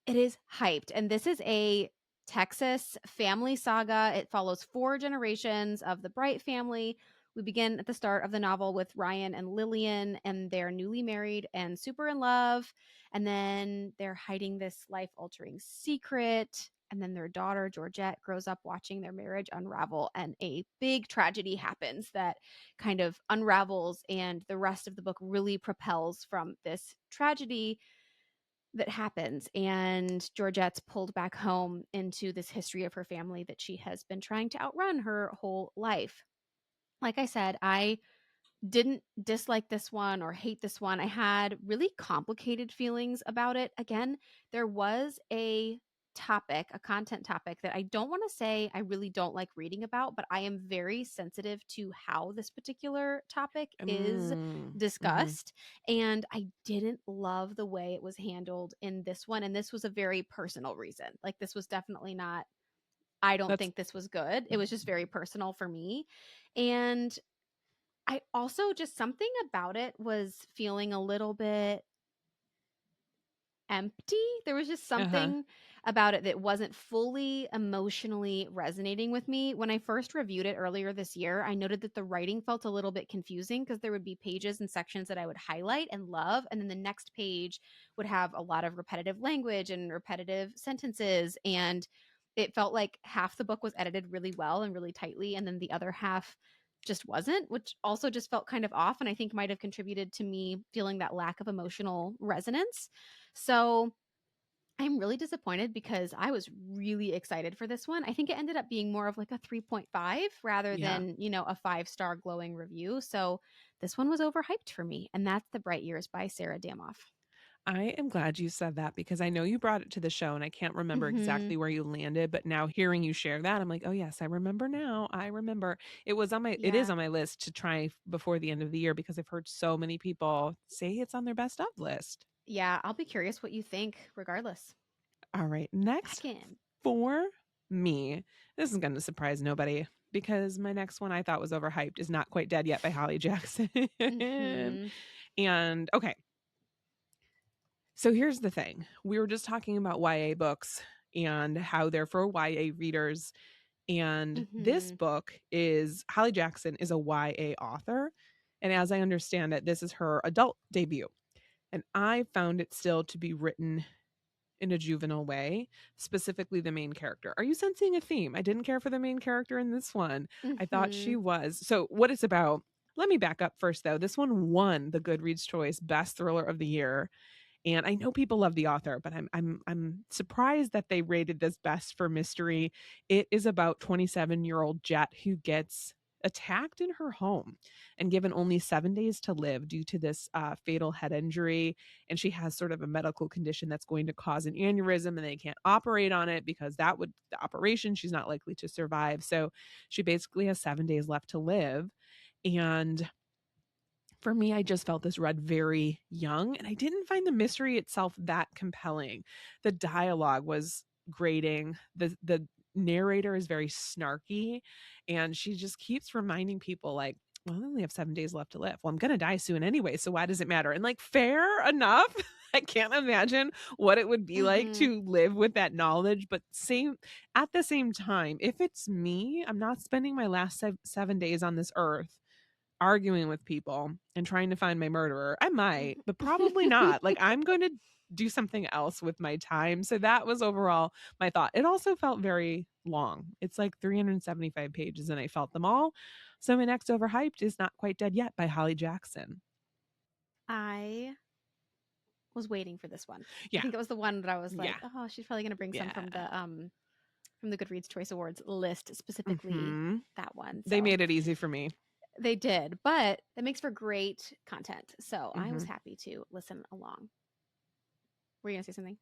It is hyped, and this is a Texas family saga. It follows 4 generations of the Bright family. We begin at the start of the novel with Ryan and Lillian, and they're newly married and super in love. And then they're hiding this life altering secret. And then their daughter, Georgette, grows up watching their marriage unravel, and a big tragedy happens that kind of unravels. And the rest of the book really propels from this tragedy that happens, and Georgette's pulled back home into this history of her family that she has been trying to outrun her whole life. Like I said, I didn't dislike this one or hate this one. I had really complicated feelings about it. Again, there was a content topic that I don't want to say I really don't like reading about, but I am very sensitive to how this particular topic is Mhm. discussed. And I didn't love the way it was handled in this one. And this was a very personal reason. Like, this was definitely not, I don't That's think this was good. It was just very personal for me. And I also just something about it was feeling a little bit empty. There was just uh-huh. something about it that wasn't fully emotionally resonating with me. When I first reviewed it earlier this year, I noted that the writing felt a little bit confusing because there would be pages and sections that I would highlight and love, and then the next page would have a lot of repetitive language and repetitive sentences. And it felt like half the book was edited really well and really tightly, and then the other half just wasn't, which also just felt kind of off. And I think might have contributed to me feeling that lack of emotional resonance. So I'm really disappointed because I was really excited for this one. I think it ended up being more of like a 3.5 rather Yeah. than, a 5-star glowing review. So this one was overhyped for me. And that's The Bright Years by Sarah Damoff. I am glad you said that because I know you brought it to the show and I can't remember Hmm. exactly where you landed, but now hearing you share that, I'm like, oh yes, I remember now. I remember. It is Yeah. on my list to try before the end of the year because I've heard so many people say it's on their best of list. Yeah. I'll be curious what you think regardless. All right, next Second. for me, this is going to surprise nobody because my next one I thought was overhyped is Not Quite Dead Yet by Holly Jackson. Hmm. And okay, so here's the thing. We were just talking about YA books and how they're for YA readers. And this Hmm. book is Holly Jackson is a YA author. And as I understand it, this is her adult debut. And I found it still to be written in a juvenile way, specifically the main character. Are you sensing a theme? I didn't care for the main character in this one. I thought she Mhm. was. So, what it's about, let me back up first though. This one won the Goodreads Choice Best Thriller of the Year. And I know people love the author, but I'm surprised that they rated this best for mystery. It is about 27-year-old Jet who gets attacked in her home and given only 7 days to live due to this fatal head injury. And she has sort of a medical condition that's going to cause an aneurysm, and they can't operate on it because that would, the operation, she's not likely to survive. So she basically has 7 days left to live. And for me, I just felt this read very young, and I didn't find the mystery itself that compelling. The dialogue was grating. The narrator is very snarky, and she just keeps reminding people like, well, I only have 7 days left to live. Well, I'm gonna die soon anyway, so why does it matter? And like, fair enough. I can't imagine what it would be like Mhm. to live with that knowledge, but same at the same time, if it's me, I'm not spending my last 7 days on this earth arguing with people and trying to find my murderer. I might, but probably not. Like, I'm going to do something else with my time. So that was overall my thought. It also felt very long. It's like 375 pages and I felt them all. So my next overhyped is Not Quite Dead Yet by Holly Jackson. I was waiting for this one. I Yeah. think it was the one that I was Yeah. like, "Oh, she's probably gonna bring some Yeah. from the Goodreads Choice Awards list, specifically Hmm. that one." They So made it easy for me. they did, but that makes for great content. So I was Hmm. happy to listen along. Were you gonna say something?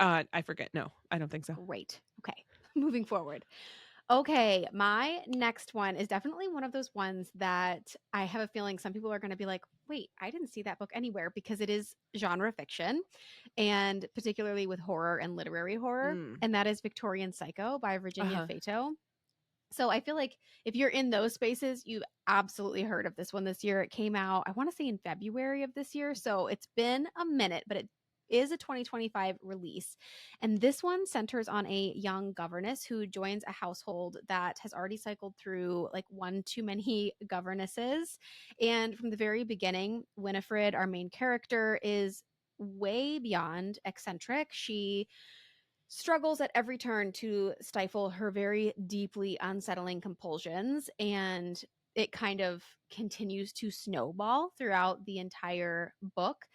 I forget. No, I don't think so. Great. Okay, moving forward. Okay, my next one is definitely one of those ones that I have a feeling some people are going to be like, wait, I didn't see that book anywhere because it is genre fiction, and particularly with horror and literary horror. Mm. And that is Victorian Psycho by Virginia Uh-huh. Fato. So I feel like if you're in those spaces, you've absolutely heard of this one this year. It came out, I want to say in February of this year. So it's been a minute, but it is a 2025 release. And this one centers on a young governess who joins a household that has already cycled through like one too many governesses. And from the very beginning, Winifred, our main character, is way beyond eccentric. She struggles at every turn to stifle her very deeply unsettling compulsions, and it kind of continues to snowball throughout the entire book.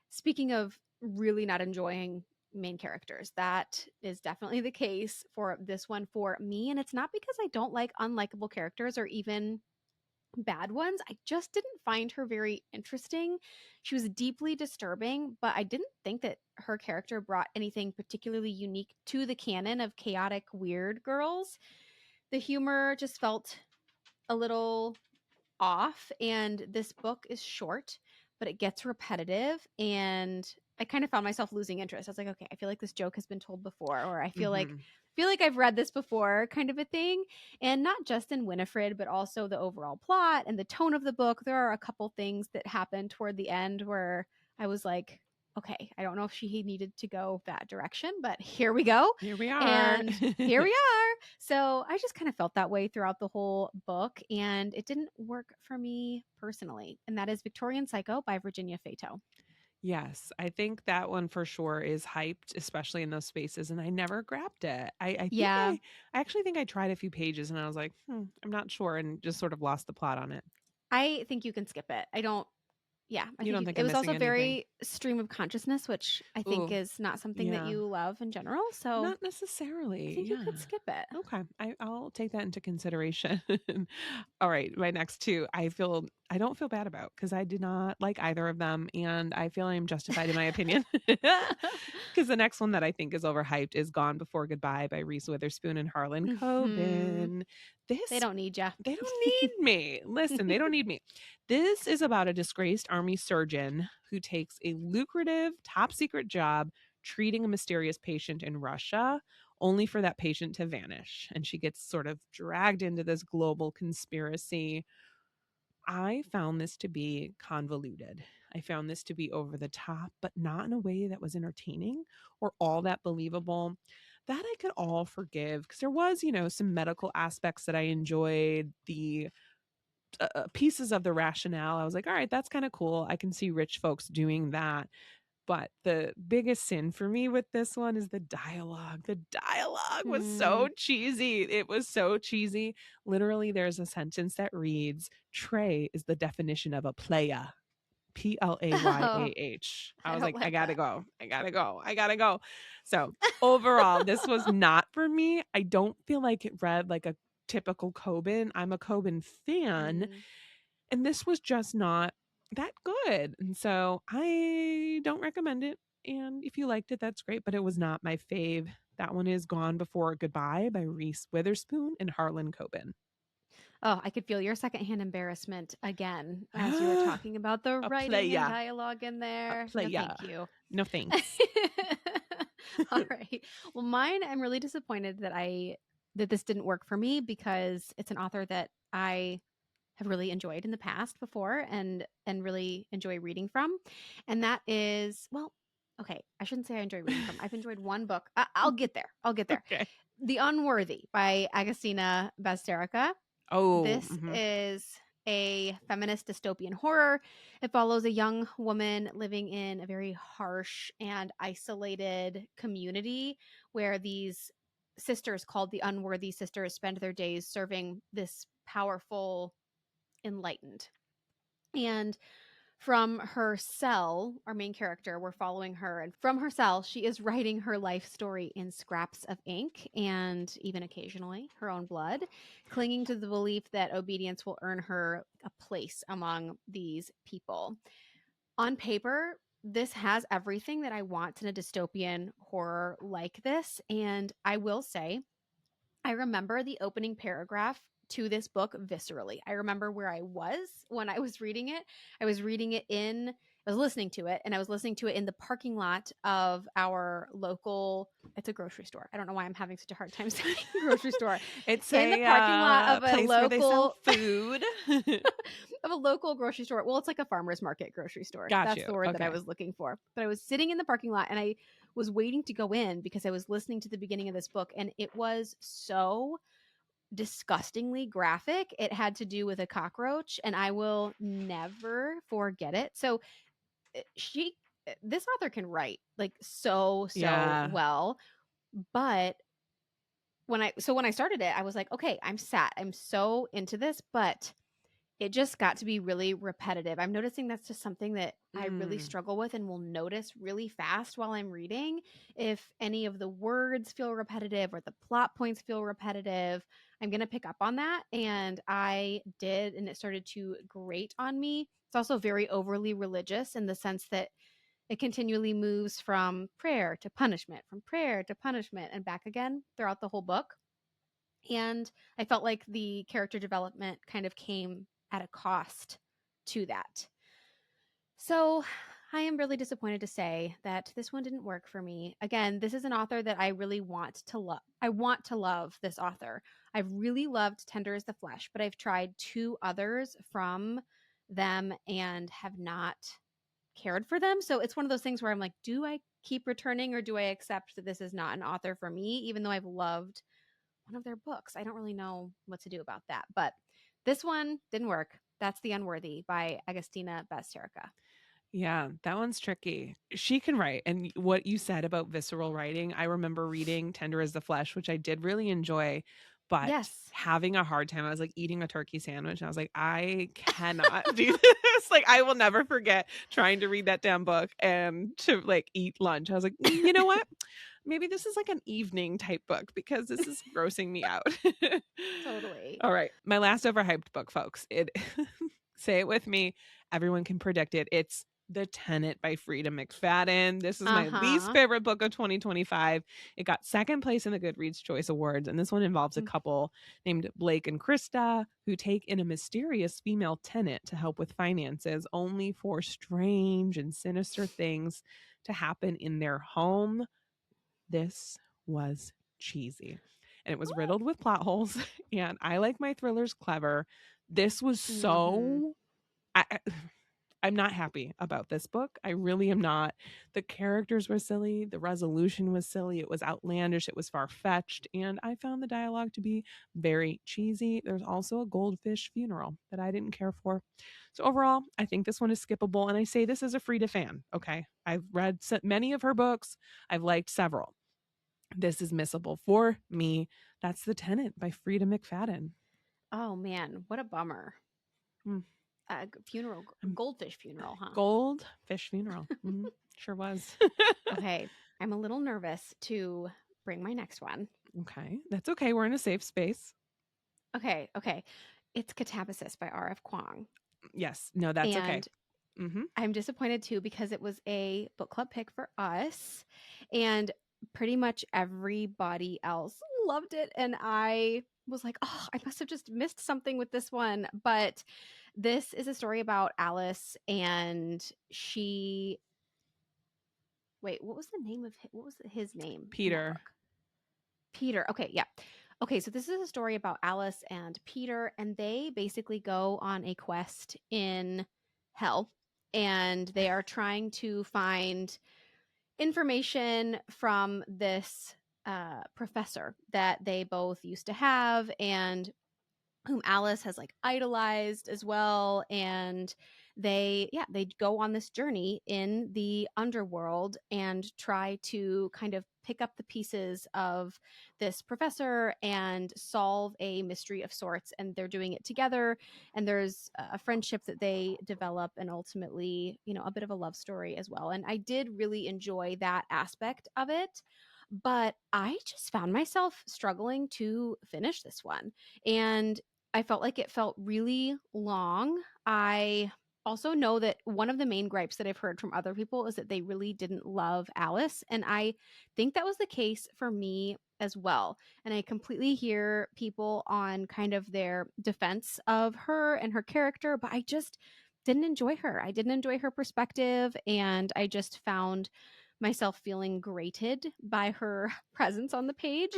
Speaking of really not enjoying main characters, that is definitely the case for this one for me, and it's not because I don't like unlikable characters or even bad ones. I just didn't find her very interesting. She was deeply disturbing, but I didn't think that her character brought anything particularly unique to the canon of chaotic, weird girls. The humor just felt a little off, and this book is short, but it gets repetitive, and I kind of found myself losing interest. I was like, okay, I feel like this joke has been told before, or I Hmm. feel like I've read this before, kind of a thing. And not just in Winifred, but also the overall plot and the tone of the book. There are a couple things that happen toward the end where I was like, okay, I don't know if she needed to go that direction, but here we go. Here we are. And here we are. So I just kind of felt that way throughout the whole book, and it didn't work for me personally. And that is Victorian Psycho by Virginia Fato. Yes, I think that one for sure is hyped, especially in those spaces, and I never grabbed it. Yeah, I actually think I tried a few pages and I was like, I'm not sure, and just sort of lost the plot on it. I think you can skip it. I don't, yeah, I You think don't think it I'm was missing also anything? very stream of consciousness, which I think Ooh, is not something that yeah. you love in general. So Not I necessarily. think you Yeah. could skip it. Okay. I'll take that into consideration. All right. My next two, I don't feel bad about because I did not like either of them. And I feel I'm justified in my opinion. Because the next one that I think is overhyped is Gone Before Goodbye by Reese Witherspoon and Harlan Hmm. Coben. They This don't need you. they don't need me. Listen, they don't need me. This is about a disgraced army surgeon who takes a lucrative top secret job treating a mysterious patient in Russia, only for that patient to vanish. And she gets sort of dragged into this global conspiracy. I found this to be convoluted. I found this to be over the top, but not in a way that was entertaining or all that believable. That I could all forgive because there was, some medical aspects that I enjoyed. The pieces of the rationale. I was like, all right, that's kind of cool. I can see rich folks doing that. But the biggest sin for me with this one is the dialogue. The dialogue was so Mm. cheesy. It was so cheesy. Literally, there's a sentence that reads, Trey is the definition of a playa. Oh, Playah. I I was don't like, I like gotta that. go. I gotta go. I gotta go. So overall, this was not for me. I don't feel like it read like a typical Coben. I'm a Coben fan, Mm. and this was just not that good. And so I don't recommend it. And if you liked it, that's great, but it was not my fave. That one is Gone Before Goodbye by Reese Witherspoon and Harlan Coben. Oh, I could feel your secondhand embarrassment again as you were A talking about the writing and playa. dialogue in A there. No, playa. thank you. No thanks. All right. Well, mine, I'm really disappointed that this didn't work for me because it's an author that I have really enjoyed in the past before and really enjoy reading from. And that is, well, okay, I shouldn't say I enjoy reading from. I've enjoyed one book. I'll get there. I'll get there. Okay. The Unworthy by Agostina Basterica. Oh, This is a feminist dystopian horror. It follows a young woman living in a very harsh and isolated community where these sisters, called the Unworthy Sisters, spend their days serving this powerful enlightened. And from her cell, our main character, we're following her, and from her cell, she is writing her life story in scraps of ink and even occasionally her own blood, clinging to the belief that obedience will earn her a place among these people. On paper, this has everything that I want in a dystopian horror like this. And I will say, I remember the opening paragraph to this book viscerally. I remember where I was when I was reading it. I was reading it in, I was listening to it, and I was listening to it in the parking lot of our local, it's a grocery store. I don't know why I'm having such a hard time saying grocery store. it's In the a parking lot of a place where they sell local food. of a local grocery store. Well, it's like a farmer's market grocery store. Got That's you. the word that I Okay. was looking for. But I was sitting in the parking lot and I was waiting to go in because I was listening to the beginning of this book and it was so disgustingly graphic. It had to do with a cockroach and I will never forget it. So she this author can write like so Yeah. well, but when I started it, I was like, okay, I'm sat. I'm so into this, but it just got to be really repetitive. I'm noticing that's just something that I really Mm. struggle with and will notice really fast while I'm reading. If any of the words feel repetitive or the plot points feel repetitive, I'm going to pick up on that. And I did, and it started to grate on me. It's also very overly religious in the sense that it continually moves from prayer to punishment, and back again throughout the whole book. And I felt like the character development kind of came at a cost to that. So I am really disappointed to say that this one didn't work for me. Again, this is an author that I really want to love. I want to love this author. I've really loved Tender as the Flesh, but I've tried two others from them and have not cared for them. So it's one of those things where I'm like, do I keep returning or do I accept that this is not an author for me, even though I've loved one of their books? I don't really know what to do about that. But this one didn't work. That's The Unworthy by Agostina Basterica. Yeah, that one's tricky. She can write. And what you said about visceral writing, I remember reading Tender as the Flesh, which I did really enjoy, but Yes. having a hard time. I was like eating a turkey sandwich. And I was like, I cannot do this. Like, I will never forget trying to read that damn book and to like eat lunch. I was like, you know what? Maybe this is like an evening type book because this is grossing me out. Totally. All right. My last overhyped book, folks. It say it with me. Everyone can predict it. It's The Tenant by Frida McFadden. This is my least Uh-huh. favorite book of 2025. It got second place in the Goodreads Choice Awards, and this one involves a couple named Blake and Krista who take in a mysterious female tenant to help with finances, only for strange and sinister things to happen in their home. This was cheesy. And it was riddled with plot holes. And I like my thrillers clever. This was Mm-hmm. so I'm not happy about this book. I really am not. The characters were silly. The resolution was silly. It was outlandish. It was far-fetched. And I found the dialogue to be very cheesy. There's also a goldfish funeral that I didn't care for. So overall, I think this one is skippable. And I say this as a Frida fan. Okay. I've read many of her books. I've liked several. This is missable for me. That's The Tenant by Frida McFadden. Oh man, what a bummer. Mm. Funeral, goldfish funeral, huh? Goldfish funeral. Mm-hmm. Sure was. Okay, I'm a little nervous to bring my next one. Okay, that's okay. We're in a safe space. Okay. It's Catabasis by R.F. Kuang. Yes. No, that's okay. And I'm disappointed too because it was a book club pick for us, and pretty much everybody else loved it. And I was like, oh, I must have just missed something with this one. But this is a story about Alice, and she. Wait, what was the name of what was his name in that Peter. book? Peter. Okay, yeah. Okay, so this is a story about Alice and Peter, and they basically go on a quest in hell, and they are trying to find information from this professor that they both used to have, and whom Alice has like idolized as well. And they go on this journey in the underworld and try to kind of pick up the pieces of this professor and solve a mystery of sorts. And they're doing it together. And there's a friendship that they develop, and ultimately, a bit of a love story as well. And I did really enjoy that aspect of it. But I just found myself struggling to finish this one. And I felt like it felt really long. I also know that one of the main gripes that I've heard from other people is that they really didn't love Alice. And I think that was the case for me as well. And I completely hear people on kind of their defense of her and her character, but I just didn't enjoy her. I didn't enjoy her perspective. And I just found myself feeling grated by her presence on the page.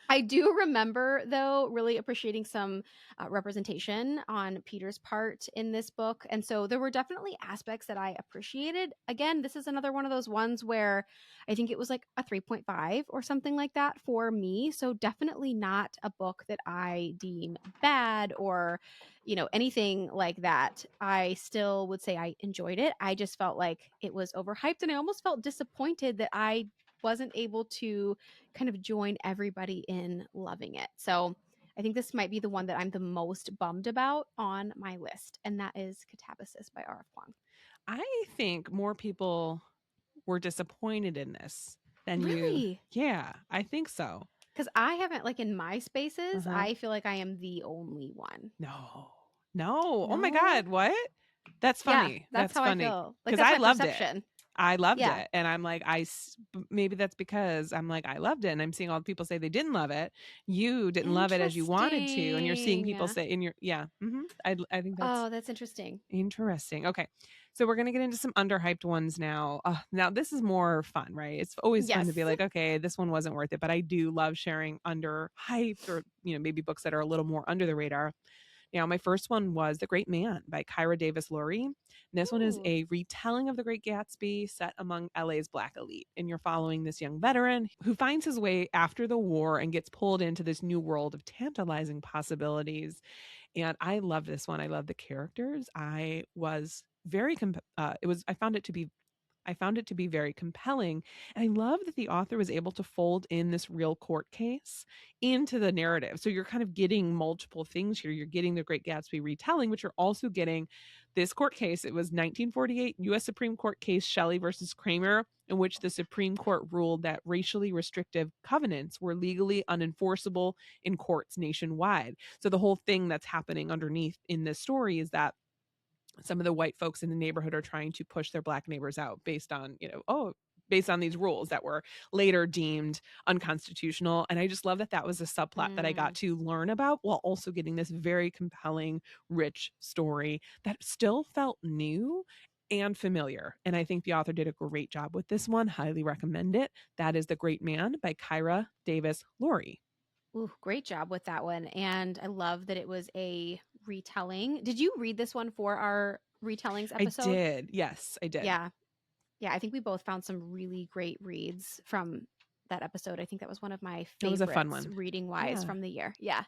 I do remember, though, really appreciating some representation on Peter's part in this book. And so there were definitely aspects that I appreciated. Again, this is another one of those ones where I think it was like a 3.5 or something like that for me. So definitely not a book that I deem bad or, anything like that. I still would say I enjoyed it. I just felt like it was overhyped, and I almost felt disappointed that I wasn't able to kind of join everybody in loving it. So I think this might be the one that I'm the most bummed about on my list, and that is Catabasis by R.F. Kuang. I think more people were disappointed in this than you. Really? Yeah, I think so. Because I haven't, like in my spaces, I feel like I am the only one. No. Oh my No? God, what? That's Yeah, funny. that's how funny. I feel. Like, Because that's I my loved perception. it. I loved Yeah. it. And I'm like, maybe that's because I'm like, I loved it. And I'm seeing all the people say they didn't love it. You didn't love it as you wanted to. And you're seeing people say I think that's Oh, that's interesting. interesting. Okay. So we're going to get into some underhyped ones now. Now this is more fun, right? It's always fun to be Yes. like, okay, this one wasn't worth it, but I do love sharing underhyped or, maybe books that are a little more under the radar. Now, my first one was The Great Man by Kyra Davis Laurie. This one is Ooh. a retelling of The Great Gatsby set among LA's Black elite. And you're following this young veteran who finds his way after the war and gets pulled into this new world of tantalizing possibilities. And I love this one. I love the characters. I was very I found it to be very compelling. And I love that the author was able to fold in this real court case into the narrative. So you're kind of getting multiple things here. You're getting the Great Gatsby retelling, but you're also getting this court case. It was 1948 U.S. Supreme Court case Shelley versus Kramer, in which the Supreme Court ruled that racially restrictive covenants were legally unenforceable in courts nationwide. So the whole thing that's happening underneath in this story is that some of the white folks in the neighborhood are trying to push their black neighbors out based on, based on these rules that were later deemed unconstitutional. And I just love that that was a subplot that I got to learn about while also getting this very compelling, rich story that still felt new and familiar. And I think the author did a great job with this one. Highly recommend it. That is The Great Man by Kyra Davis Laurie. Ooh, great job with that one. And I love that it was a retelling. Did you read this one for our retellings I episode? did. Yes, I did. Yeah. Yeah, I think we both found some really great reads from that episode. I think that was one of my It was a fun favorites one. reading wise Yeah. from the year. Yeah.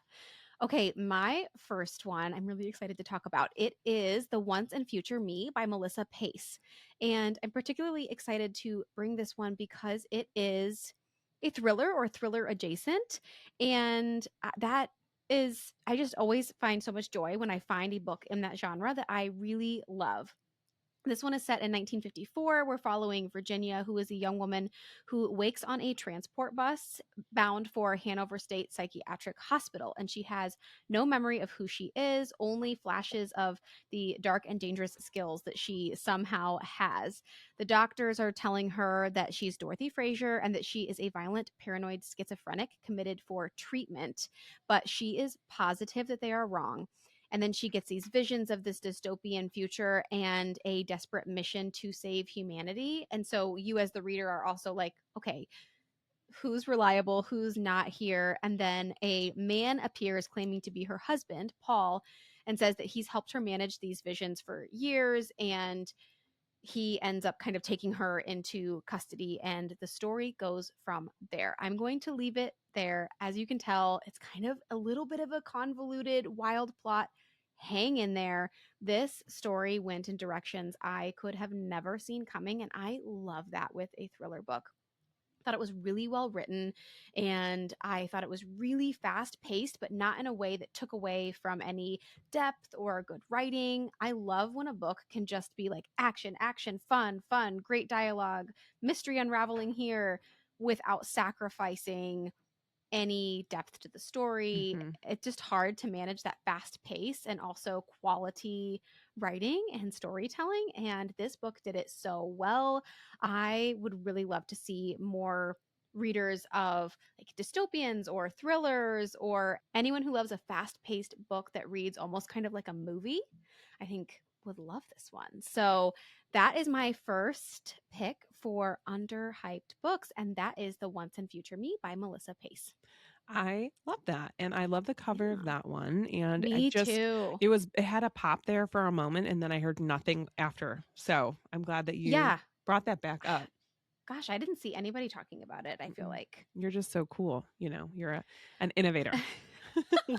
Okay, my first one I'm really excited to talk about. It is The Once and Future Me by Melissa Pace. And I'm particularly excited to bring this one because it is a thriller or thriller adjacent. And that is, I just always find so much joy when I find a book in that genre that I really love. This one is set in 1954. We're following Virginia, who is a young woman who wakes on a transport bus bound for Hanover State Psychiatric Hospital. And she has no memory of who she is, only flashes of the dark and dangerous skills that she somehow has. The doctors are telling her that she's Dorothy Frazier and that she is a violent, paranoid schizophrenic committed for treatment. But she is positive that they are wrong. And then she gets these visions of this dystopian future and a desperate mission to save humanity. And so you, as the reader, are also like, okay, who's reliable, who's not here? And then a man appears claiming to be her husband, Paul, and says that he's helped her manage these visions for years. And he ends up kind of taking her into custody, and the story goes from there. I'm going to leave it there. As you can tell, it's kind of a little bit of a convoluted, wild plot. Hang in there. This story went in directions I could have never seen coming, and I love that with a thriller book. Thought it was really well written, and I thought it was really fast paced, but not in a way that took away from any depth or good writing. I love when a book can just be like action, action, fun, fun, great dialogue, mystery unraveling here without sacrificing any depth to the story. Mm-hmm. It's just hard to manage that fast pace and also quality writing and storytelling. And this book did it so well. I would really love to see more readers of like dystopians or thrillers or anyone who loves a fast paced book that reads almost kind of like a movie. I think would love this one. So that is my first pick for underhyped books, and that is The Once and Future Me by Melissa Pace. I love that, and I love the cover of Yeah. that one, and Me too. it had a pop there for a moment, and then I heard nothing after, so I'm glad that you Yeah. brought that back up. Gosh, I didn't see anybody talking about it, I feel Mm-mm. like. You're just so cool, you're an innovator.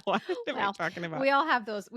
What am I Well, talking about? we all have those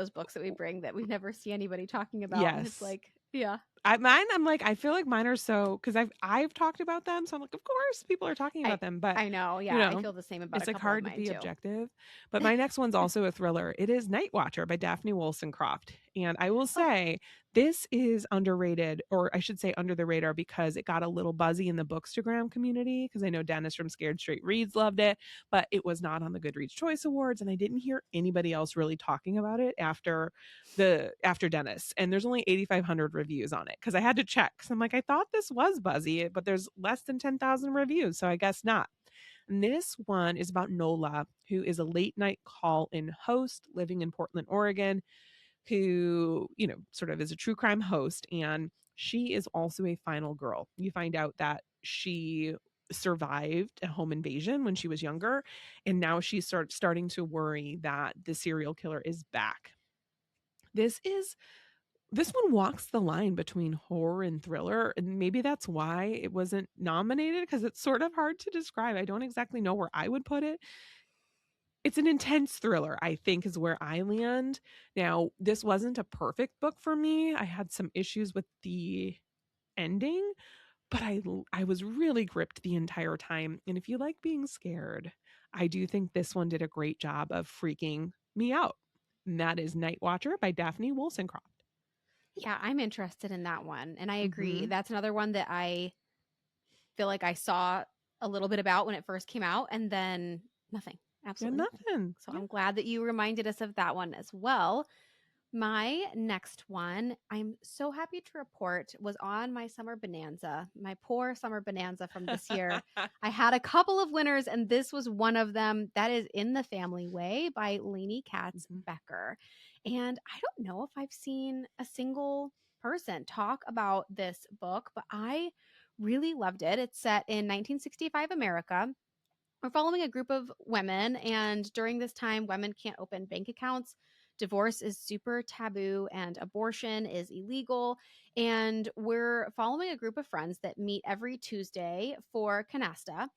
books that we bring that we never see anybody talking about, and it's Yes. like, yeah. I'm like, I feel like mine are so because I've talked about them, so I'm like, of course people are talking I about them, but I know, you yeah, I know, feel the same about a it's like couple of hard to mine be too. objective. But my next one's also a thriller. It is Night Watcher by Daphne Wollstonecraft. And I will Oh, say this is underrated, or I should say under the radar, because it got a little buzzy in the Bookstagram community. Because I know Dennis from Scared Straight Reads loved it, but it was not on the Goodreads Choice Awards, and I didn't hear anybody else really talking about it after Dennis. And there's only 8,500 reviews on it because I had to check. So I'm like, I thought this was buzzy, but there's less than 10,000 reviews, so I guess not. And this one is about Nola, who is a late night call in host living in Portland, Oregon, who, sort of is a true crime host. And she is also a final girl. You find out that she survived a home invasion when she was younger. And now she's starting to worry that the serial killer is back. This is this one walks the line between horror and thriller, and maybe that's why it wasn't nominated because it's sort of hard to describe. I don't exactly know where I would put it. It's an intense thriller, I think, is where I land. Now, this wasn't a perfect book for me. I had some issues with the ending, but I was really gripped the entire time. And if you like being scared, I do think this one did a great job of freaking me out. And that is Night Watcher by Daphne Wollstonecraft. yeah, I'm interested in that one, and I agree. Mhm. That's another one that I feel like I saw a little bit about when it first came out, and then nothing. Yeah, Absolutely nothing. nothing. So Yeah. I'm glad that you reminded us of that one as well. My next one, I'm so happy to report, was on my summer bonanza, my poor summer bonanza from this year. I had a couple of winners, and this was one of them. That is In the Family Way by Lainey Katz Mhm. Becker. And I don't know if I've seen a single person talk about this book, but I really loved it. It's set in 1965 America. We're following a group of women, and during this time, women can't open bank accounts divorce is super taboo and abortion is illegal. And we're following a group of friends that meet every Tuesday for canasta,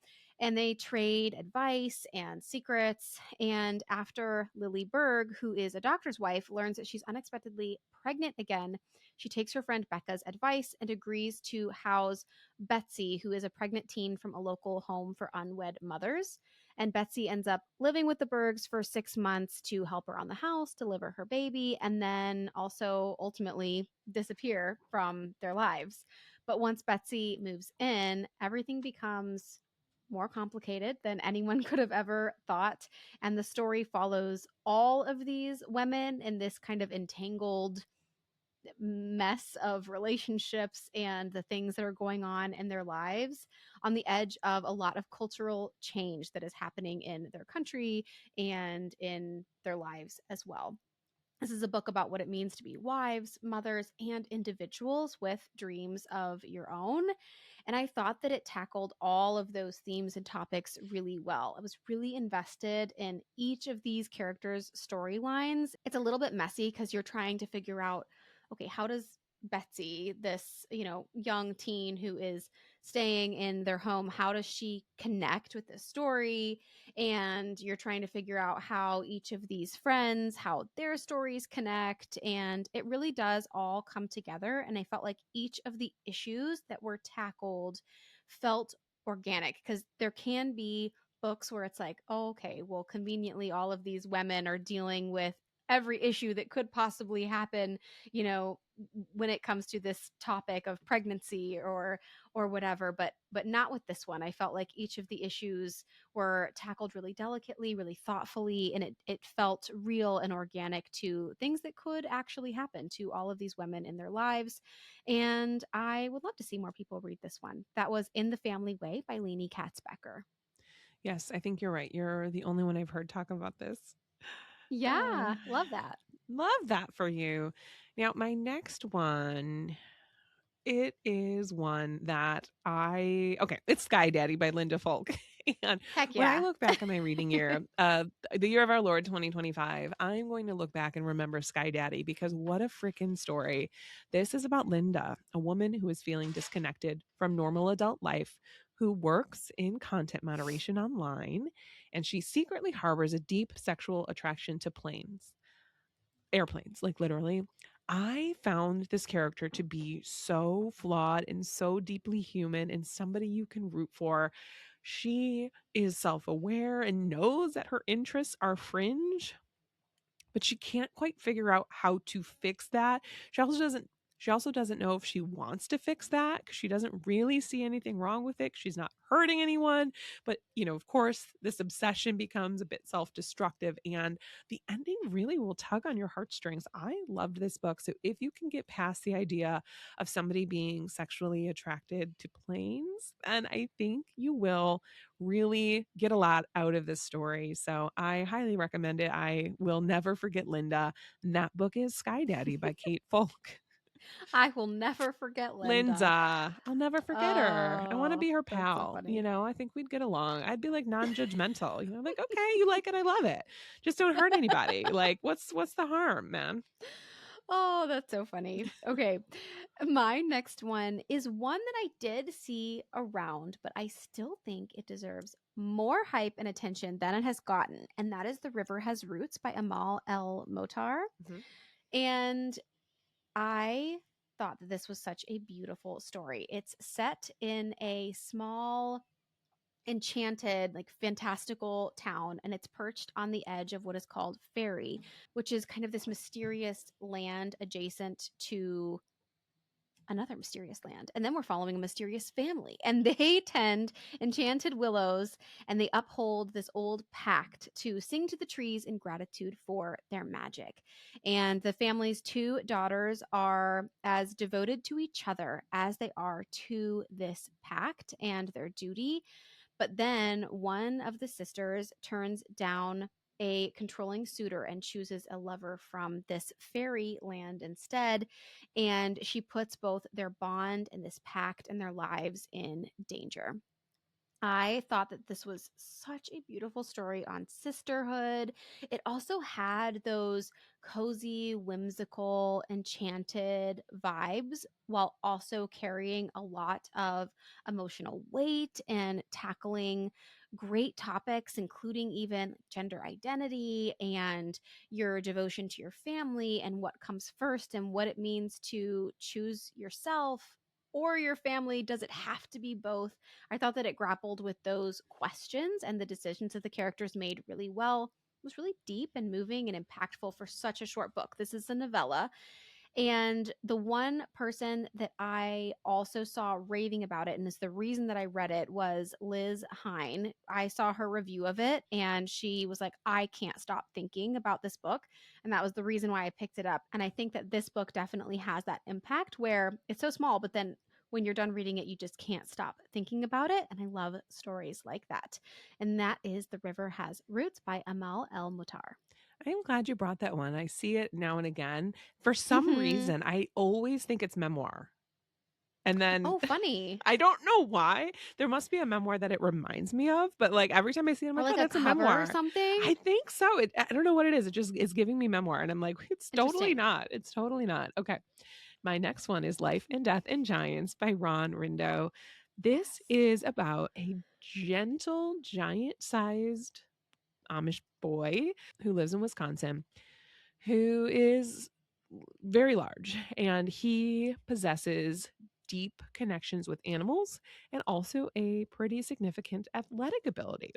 and they trade advice and secrets. And after Lily Berg, who is a doctor's wife, learns that she's unexpectedly pregnant again, she takes her friend Becca's advice and agrees to house Betsy, who is a pregnant teen from a local home for unwed mothers. And Betsy ends up living with the Bergs for 6 months to help around the house, deliver her baby, and then also ultimately disappear from their lives. But once Betsy moves in, everything becomes more complicated than anyone could have ever thought. And the story follows all of these women in this kind of entangled mess of relationships and the things that are going on in their lives on the edge of a lot of cultural change that is happening in their country and in their lives as well. This is a book about what it means to be wives, mothers, and individuals with dreams of your own. And I thought that it tackled all of those themes and topics really well. I was really invested in each of these characters' storylines. It's a little bit messy because you're trying to figure out, okay, how does Betsy, this, young teen who is staying in their home, how does she connect with this story? And you're trying to figure out how each of these friends, how their stories connect, and it really does all come together. And I felt like each of the issues that were tackled felt organic, because there can be books where it's like, oh, okay, well, conveniently all of these women are dealing with every issue that could possibly happen, you know when it comes to this topic of pregnancy or whatever, but not with this one. I felt like each of the issues were tackled really delicately, really thoughtfully, and it felt real and organic to things that could actually happen to all of these women in their lives. And I would love to see more people read this one. That was In the Family Way by Lainey Katzbecker. Yes, I think you're right. You're the only one I've heard talk about this. Uh, Yeah, love that. love that for you. Now, my next one, it is one that it's Sky Daddy by Linda Folk. And Heck when I yeah. look back on my reading year, the year of our Lord 2025, I'm going to look back and remember Sky Daddy, because what a freaking story. This is about Linda, a woman who is feeling disconnected from normal adult life, who works in content moderation online, and she secretly harbors a deep sexual attraction to airplanes, like literally. I found this character to be so flawed and so deeply human and somebody you can root for. She is self aware and knows that her interests are fringe, but she can't quite figure out how to fix that. She also doesn't she also doesn't know if she wants to fix that, because she doesn't really see anything wrong with it. She's not hurting anyone. But, of course, this obsession becomes a bit self-destructive, and the ending really will tug on your heartstrings. I loved this book. So if you can get past the idea of somebody being sexually attracted to planes, then I think you will really get a lot out of this story. So I highly recommend it. I will never forget Linda. And that book is Sky Daddy by Kate Folk. I will never forget Linda. Linda, I'll never forget her. I want to Oh, be her that's so pal. funny. I think we'd get along. I'd be like non-judgmental. Like, okay, you like it, I love it. Just don't hurt anybody. Like, what's the harm, man? Oh, that's so funny. Okay. My next one is one that I did see around, but I still think it deserves more hype and attention than it has gotten. And that is The River Has Roots by Amal El Motar. Mhm. And I thought that this was such a beautiful story. It's set in a small, enchanted, like fantastical town, and it's perched on the edge of what is called Fairy, which is kind of this mysterious land adjacent to another mysterious land. And then we're following a mysterious family, and they tend enchanted willows, and they uphold this old pact to sing to the trees in gratitude for their magic. And the family's two daughters are as devoted to each other as they are to this pact and their duty. But then one of the sisters turns down a controlling suitor and chooses a lover from this fairy land instead. And she puts both their bond and this pact and their lives in danger. I thought that this was such a beautiful story on sisterhood. It also had those cozy, whimsical, enchanted vibes while also carrying a lot of emotional weight and tackling great topics, including even gender identity and your devotion to your family and what comes first and what it means to choose yourself or your family. Does it have to be both? I thought that it grappled with those questions, and the decisions that the characters made really well. It was really deep and moving and impactful for such a short book. This is a novella. And the one person that I also saw raving about it, and is the reason that I read it, was Liz Hine. I saw her review of it, and she was like, I can't stop thinking about this book. And that was the reason why I picked it up. And I think that this book definitely has that impact where it's so small, but then when you're done reading it, you just can't stop thinking about it. And I love stories like that. And that is The River Has Roots by Amal El Mutar. I'm glad you brought that one. I see it now and again. For some Mm-hmm. reason, I always think it's memoir. And then Oh, funny. I don't know why. There must be a memoir that it reminds me of, but like every time I see it, I'm Or like, oh, like a that's a cover or memoir. something? I think so. I don't know what it is. It just is giving me memoir. And I'm like, it's totally Interesting. not. It's totally not. Okay. My next one is Life and Death and Giants by Ron Rindo. This Yes. is about a gentle, giant sized Amish boy who lives in Wisconsin who is very large, and he possesses deep connections with animals and also a pretty significant athletic ability.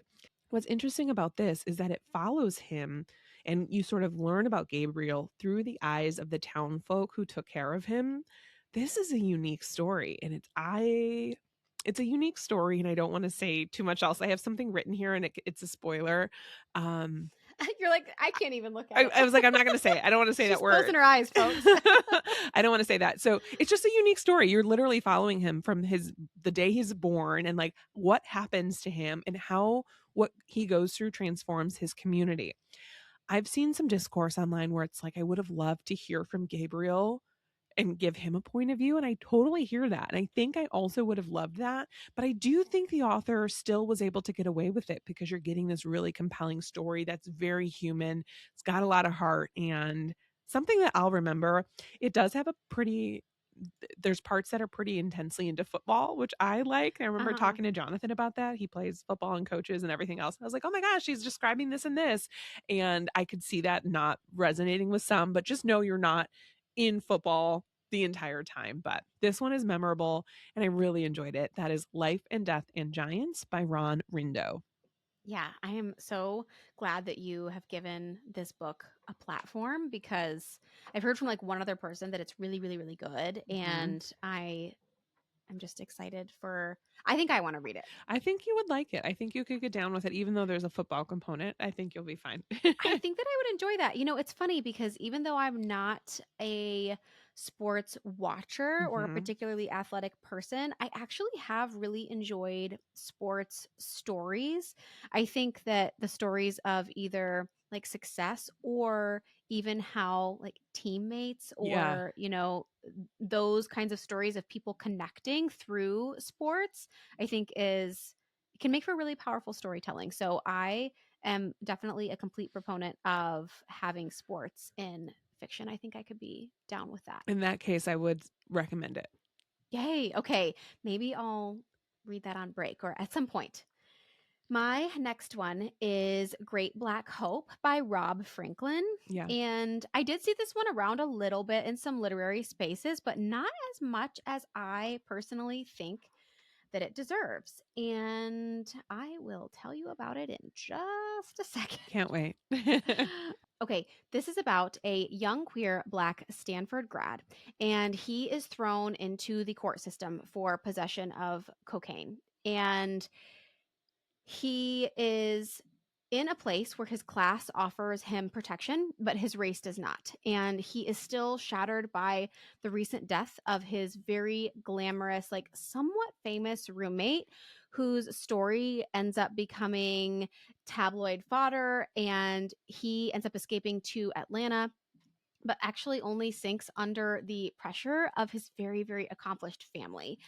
What's interesting about this is that it follows him, and you sort of learn about Gabriel through the eyes of the town folk who took care of him. This is a unique story, and it's a unique story, and I don't want to say too much else. I have something written here, and it's a spoiler. Um, You're like, I can't even look at I it. was like, I'm not going to say it. I don't want to say that She's word. closing her eyes, folks. I don't want to say that. So it's just a unique story. You're literally following him from the day he's born, and like what happens to him and how what he goes through transforms his community. I've seen some discourse online where it's like, I would have loved to hear from Gabriel and give him a point of view. And I totally hear that. And I think I also would have loved that. But I do think the author still was able to get away with it because you're getting this really compelling story that's very human. It's got a lot of heart and something that I'll remember. It does have a pretty there's parts that are pretty intensely into football, which I like. I remember Uh-huh. talking to Jonathan about that. He plays football and coaches and everything else. I was like, oh my gosh, she's describing this and this. And I could see that not resonating with some, but just know you're not in football the entire time. But this one is memorable and I really enjoyed it. That is Life and Death and Giants by Ron Rindo. Yeah, I am so glad that you have given this book a platform because I've heard from like one other person that it's really, really, really good. Mhm. And I'm just excited for, I think I want to read it. I think you would like it. I think you could get down with it, even though there's a football component. I think you'll be fine. I think that I would enjoy that. You know, it's funny because even though I'm not a sports watcher or a Mhm. particularly athletic person, I actually have really enjoyed sports stories. I think that the stories of either like success or even how like teammates Yeah. or, you know, those kinds of stories of people connecting through sports, I think is can make for really powerful storytelling. So I am definitely a complete proponent of having sports in fiction. I think I could be down with that. In that case, I would recommend it. Yay. Okay. Maybe I'll read that on break or at some point. My next one is Great Black Hope by Rob Franklin. Yeah. And I did see this one around a little bit in some literary spaces, but not as much as I personally think that it deserves. And I will tell you about it in just a second. Can't wait. Okay, this is about a young queer Black Stanford grad, and he is thrown into the court system for possession of cocaine. And he is in a place where his class offers him protection, but his race does not. And he is still shattered by the recent death of his very glamorous, like somewhat famous roommate, whose story ends up becoming tabloid fodder. And he ends up escaping to Atlanta, but actually only sinks under the pressure of his very, very accomplished family.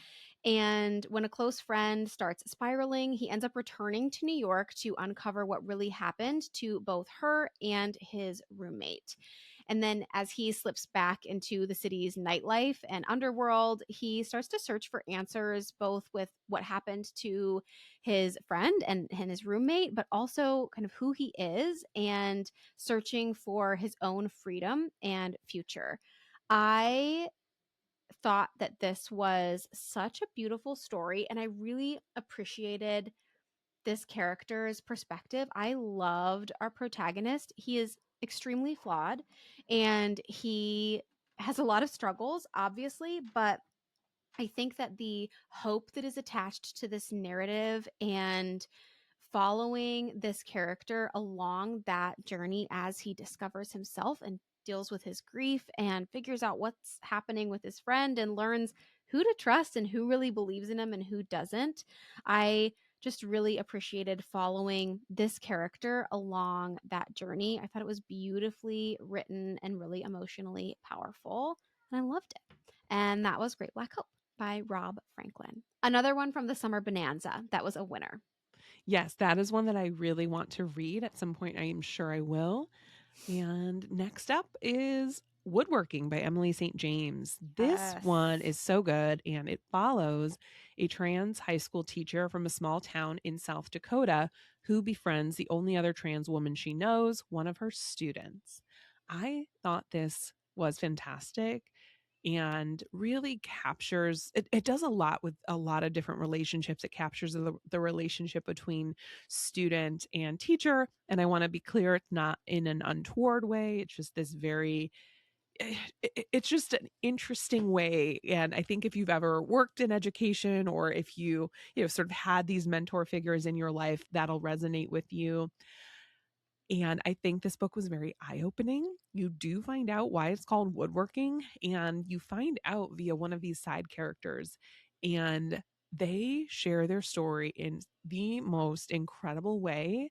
And when a close friend starts spiraling, he ends up returning to New York to uncover what really happened to both her and his roommate. And then, as he slips back into the city's nightlife and underworld, he starts to search for answers, both with what happened to his friend and his roommate, but also kind of who he is and searching for his own freedom and future. I thought that this was such a beautiful story, and I really appreciated this character's perspective. I loved our protagonist. He is extremely flawed and he has a lot of struggles, obviously, but I think that the hope that is attached to this narrative and following this character along that journey as he discovers himself and deals with his grief and figures out what's happening with his friend and learns who to trust and who really believes in him and who doesn't. I just really appreciated following this character along that journey. I thought it was beautifully written and really emotionally powerful, and I loved it. And that was Great Black Hope by Rob Franklin. Another one from the Summer Bonanza that was a winner. Yes, that is one that I really want to read at some point. I am sure I will. And next up is Woodworking by Emily St. James. This Yes. one is so good, and it follows a trans high school teacher from a small town in South Dakota who befriends the only other trans woman she knows, one of her students. I thought this was fantastic and really captures it does a lot with a lot of different relationships. It captures the relationship between student and teacher, and I want to be clear, it's not in an untoward way. It's just this very it's just an interesting way. And I think if you've ever worked in education, or if you sort of had these mentor figures in your life, that'll resonate with you. And I think this book was very eye-opening. You do find out why it's called Woodworking, and you find out via one of these side characters. And they share their story in the most incredible way.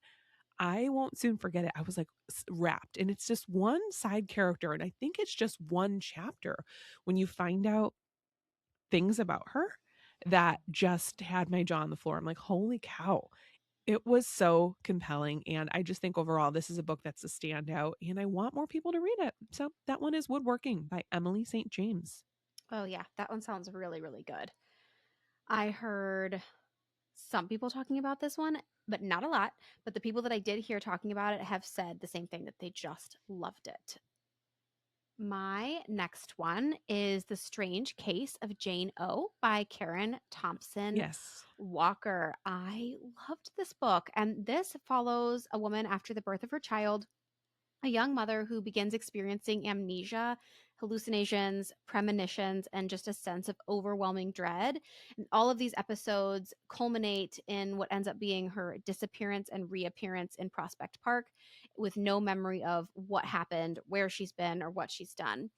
I won't soon forget it. I was like wrapped. And it's just one side character. And I think it's just one chapter when you find out things about her that just had my jaw on the floor. I'm like, holy cow. It was so compelling, and I just think overall this is a book that's a standout, and I want more people to read it. So that one is Woodworking by Emily St. James. Oh, yeah. That one sounds really, really good. I heard some people talking about this one, but not a lot. But the people that I did hear talking about it have said the same thing, that they just loved it. My next one is The Strange Case of Jane O by Karen Thompson Yes. Walker. I loved this book, and this follows a woman after the birth of her child, a young mother who begins experiencing amnesia, hallucinations, premonitions, and just a sense of overwhelming dread. And all of these episodes culminate in what ends up being her disappearance and reappearance in Prospect Park with no memory of what happened, where she's been, or what she's done.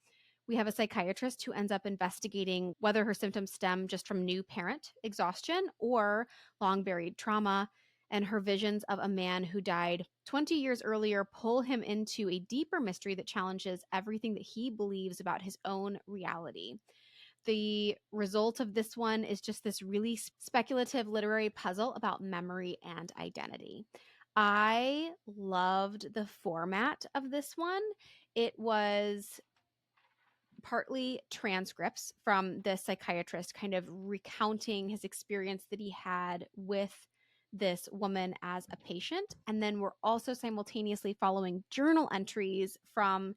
We have a psychiatrist who ends up investigating whether her symptoms stem just from new parent exhaustion or long buried trauma. And her visions of a man who died 20 years earlier pull him into a deeper mystery that challenges everything that he believes about his own reality. The result of this one is just this really speculative literary puzzle about memory and identity. I loved the format of this one. It was partly transcripts from the psychiatrist kind of recounting his experience that he had with this woman as a patient. And then we're also simultaneously following journal entries from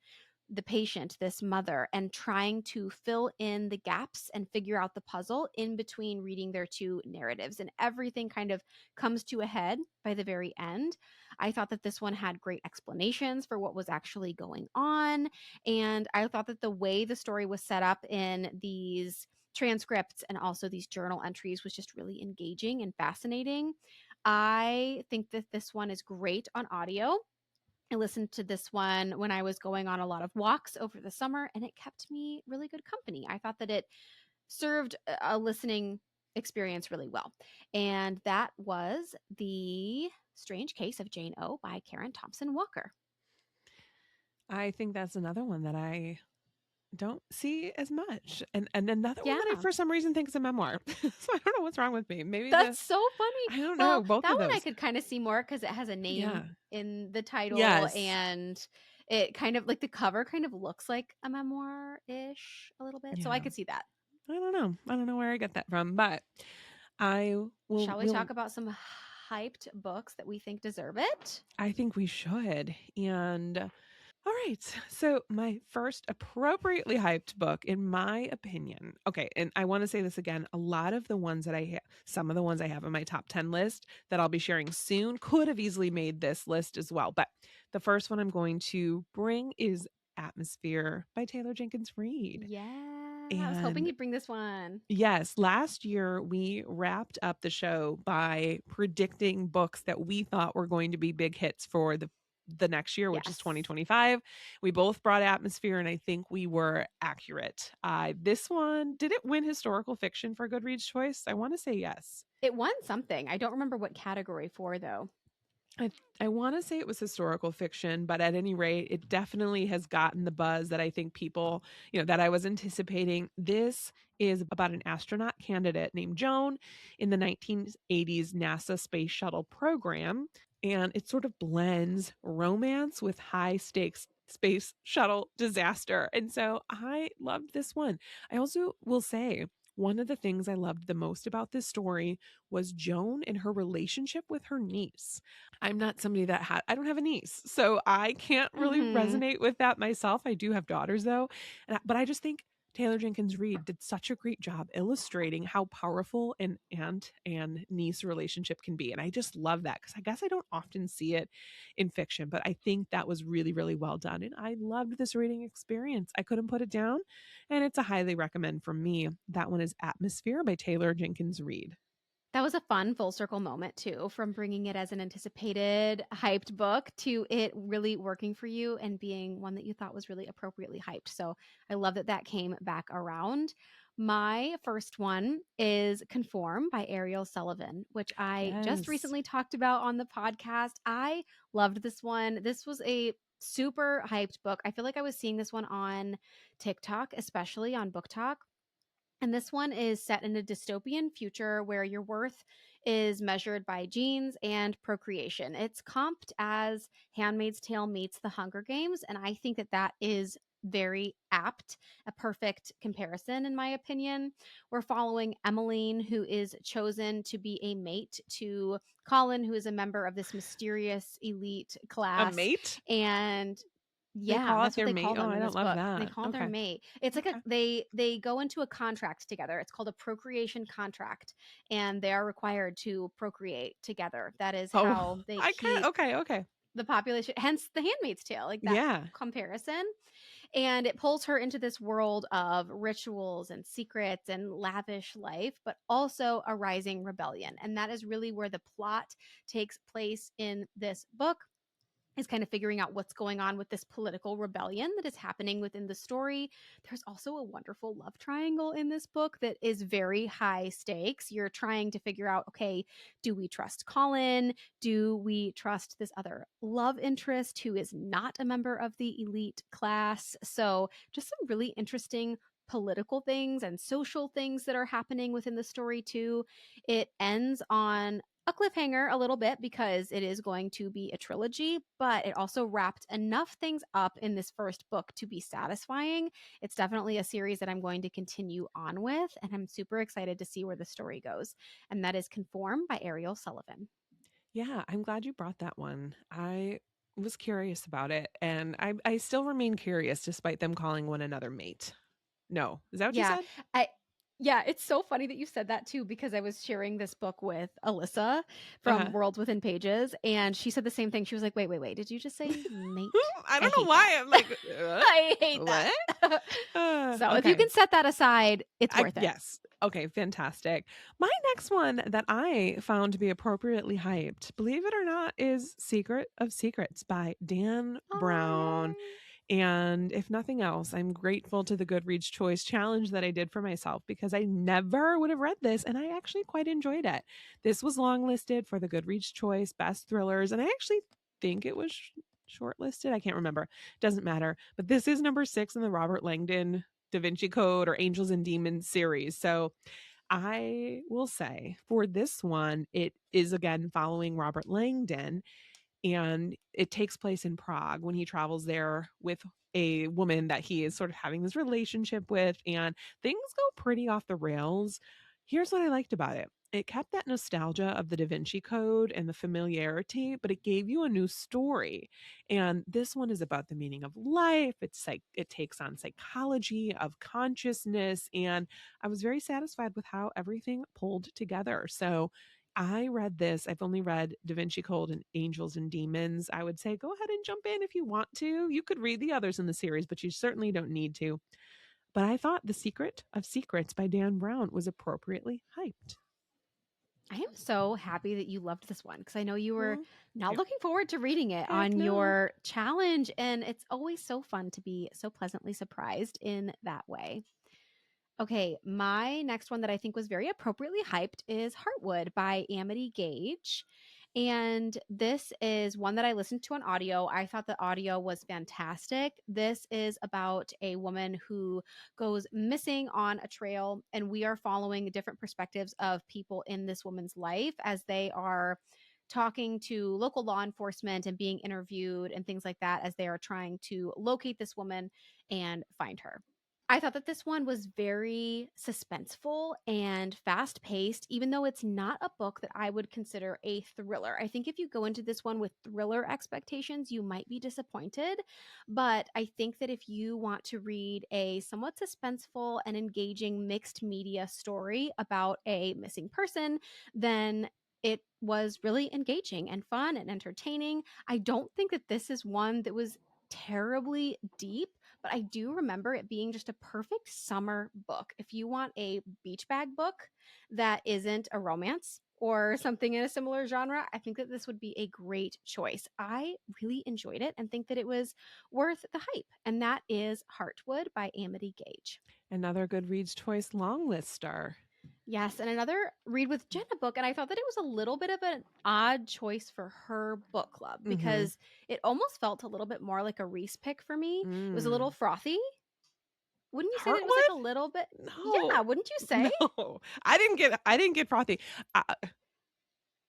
the patient, this mother, and trying to fill in the gaps and figure out the puzzle in between reading their two narratives. And everything kind of comes to a head by the very end. I thought that this one had great explanations for what was actually going on. And I thought that the way the story was set up in these transcripts and also these journal entries was just really engaging and fascinating. I think that this one is great on audio. I listened to this one when I was going on a lot of walks over the summer, and it kept me really good company. I thought that it served a listening experience really well. And that was The Strange Case of Jane O by Karen Thompson Walker. I think that's another one that I don't see as much. And another one that I Yeah. for some reason think is a memoir. So I don't know what's wrong with me. Maybe That's so funny. I don't know, Well, both that of one I those. could kind of see more because it has a Yeah. name in the title Yes. and it kind of like the cover kind of looks like a memoir-ish a little bit. So I Yeah. could see that. I don't know. I don't know where I get that from, but I Shall we will talk about some hyped books that we think deserve it? I think we should. And all right. So, my first appropriately hyped book, in my opinion, okay, and I want to say this again, a lot of the ones that some of the ones I have in my top 10 list that I'll be sharing soon could have easily made this list as well. But the first one I'm going to bring is Atmosphere by Taylor Jenkins Reid. Yeah, I was hoping And you'd bring this one. yes, last year we wrapped up the show by predicting books that we thought were going to be big hits for the next year, which is Yes. 2025. We both brought Atmosphere, and I think we were accurate. This one, did it win historical fiction for Goodreads Choice? I want to say yes. It won something. I don't remember what category for though. I want to say it was historical fiction, but at any rate, it definitely has gotten the buzz that I think people, that I was anticipating. This is about an astronaut candidate named Joan in the 1980s NASA space shuttle program. And it sort of blends romance with high stakes space shuttle disaster. And so I loved this one. I also will say, one of the things I loved the most about this story was Joan and her relationship with her niece. I'm not somebody I don't have a niece, so I can't really Mhm. resonate with that myself. I do have daughters though, but I just think Taylor Jenkins Reid did such a great job illustrating how powerful an aunt and niece relationship can be. And I just love that because I guess I don't often see it in fiction, but I think that was really, really well done. And I loved this reading experience. I couldn't put it down, and it's a highly recommend from me. That one is Atmosphere by Taylor Jenkins Reid. That was a fun full circle moment too, from bringing it as an anticipated, hyped book to it really working for you and being one that you thought was really appropriately hyped. So I love that that came back around. My first one is Conform by Ariel Sullivan, which I just Yes. recently talked about on the podcast. I loved this one. This was a super hyped book. I feel like I was seeing this one on TikTok, especially on Book Talk, and this one is set in a dystopian future where your worth is measured by genes and procreation. It's comped as Handmaid's Tale meets The Hunger Games. And I think that that is very apt, a perfect comparison, in my opinion. We're following Emmeline, who is chosen to be a mate to Colin, who is a member of this mysterious elite A class. mate? And They yeah, call it that's what their they mate? call Oh, them I in don't this love book. They that. call it their Okay. mate. It's like a Okay. they go into a contract together. It's called a procreation contract, and they are required to procreate together. That is Oh, how they I kind keep of okay, okay. the population, hence the Handmaid's Tale, like that Yeah. comparison. And it pulls her into this world of rituals and secrets and lavish life, but also a rising rebellion. And that is really where the plot takes place in this book, is kind of figuring out what's going on with this political rebellion that is happening within the story. There's also a wonderful love triangle in this book that is very high stakes. You're trying to figure out, okay, do we trust Colin? Do we trust this other love interest who is not a member of the elite class? So, just some really interesting political things and social things that are happening within the story too. It ends on a cliffhanger a little bit because it is going to be a trilogy, but it also wrapped enough things up in this first book to be satisfying. It's definitely a series that I'm going to continue on with, and I'm super excited to see where the story goes. And that is Conform by Ariel Sullivan. Yeah, I'm glad you brought that one. I was curious about it, and I still remain curious despite them calling one another mate. No. Is that what you Yeah, said? I yeah, it's so funny that you said that too because I was sharing this book with Alyssa from Uh-huh. Worlds Within Pages, and she said the same thing. She was like, "Wait, wait, wait! Did you just say mate? I I don't know hate that. why I'm like, I hate what? that." So if you Okay. can set that aside, it's worth it. Yes. Okay, fantastic. My next one that I found to be appropriately hyped, believe it or not, is Secret of Secrets by Dan Oh Brown. yay! And if nothing else, I'm grateful to the Goodreads Choice challenge that I did for myself because I never would have read this and I actually quite enjoyed it. This was longlisted for the Goodreads Choice Best Thrillers, and I actually think it was shortlisted. I can't remember. Doesn't matter. But this is number 6 in the Robert Langdon Da Vinci Code or Angels and Demons series. So I will say for this one, it is again following Robert Langdon, and it takes place in Prague when he travels there with a woman that he is sort of having this relationship with, and things go pretty off the rails. Here's what I liked about it. It kept that nostalgia of the Da Vinci Code and the familiarity, but it gave you a new story. And this one is about the meaning of life. It's like it takes on psychology of consciousness, and I was very satisfied with how everything pulled together. So I read this. I've only read Da Vinci Code and Angels and Demons. I would say go ahead and jump in if you want to. You could read the others in the series, but you certainly don't need to. But I thought The Secret of Secrets by Dan Brown was appropriately hyped. I am so happy that you loved this one because I know you were Well, not yeah. looking forward to reading it Heck on no. your challenge. And it's always so fun to be so pleasantly surprised in that way. Okay, my next one that I think was very appropriately hyped is Heartwood by Amity Gage. And this is one that I listened to on audio. I thought the audio was fantastic. This is about a woman who goes missing on a trail, and we are following different perspectives of people in this woman's life as they are talking to local law enforcement and being interviewed and things like that as they are trying to locate this woman and find her. I thought that this one was very suspenseful and fast paced, even though it's not a book that I would consider a thriller. I think if you go into this one with thriller expectations, you might be disappointed. But I think that if you want to read a somewhat suspenseful and engaging mixed media story about a missing person, then it was really engaging and fun and entertaining. I don't think that this is one that was terribly deep, but I do remember it being just a perfect summer book. If you want a beach bag book that isn't a romance or something in a similar genre, I think that this would be a great choice. I really enjoyed it and think that it was worth the hype. And that is Heartwood by Amity Gage. Another Goodreads choice long list star. Yes, and another Read with Jenna book. And I thought that it was a little bit of an odd choice for her book club Mm-hmm. because it almost felt a little bit more like a Reese pick for me. It was a little Mm. frothy. Wouldn't you say that it was like a Heartwood? little bit? No. Yeah, wouldn't you say? No. I didn't get frothy. Uh,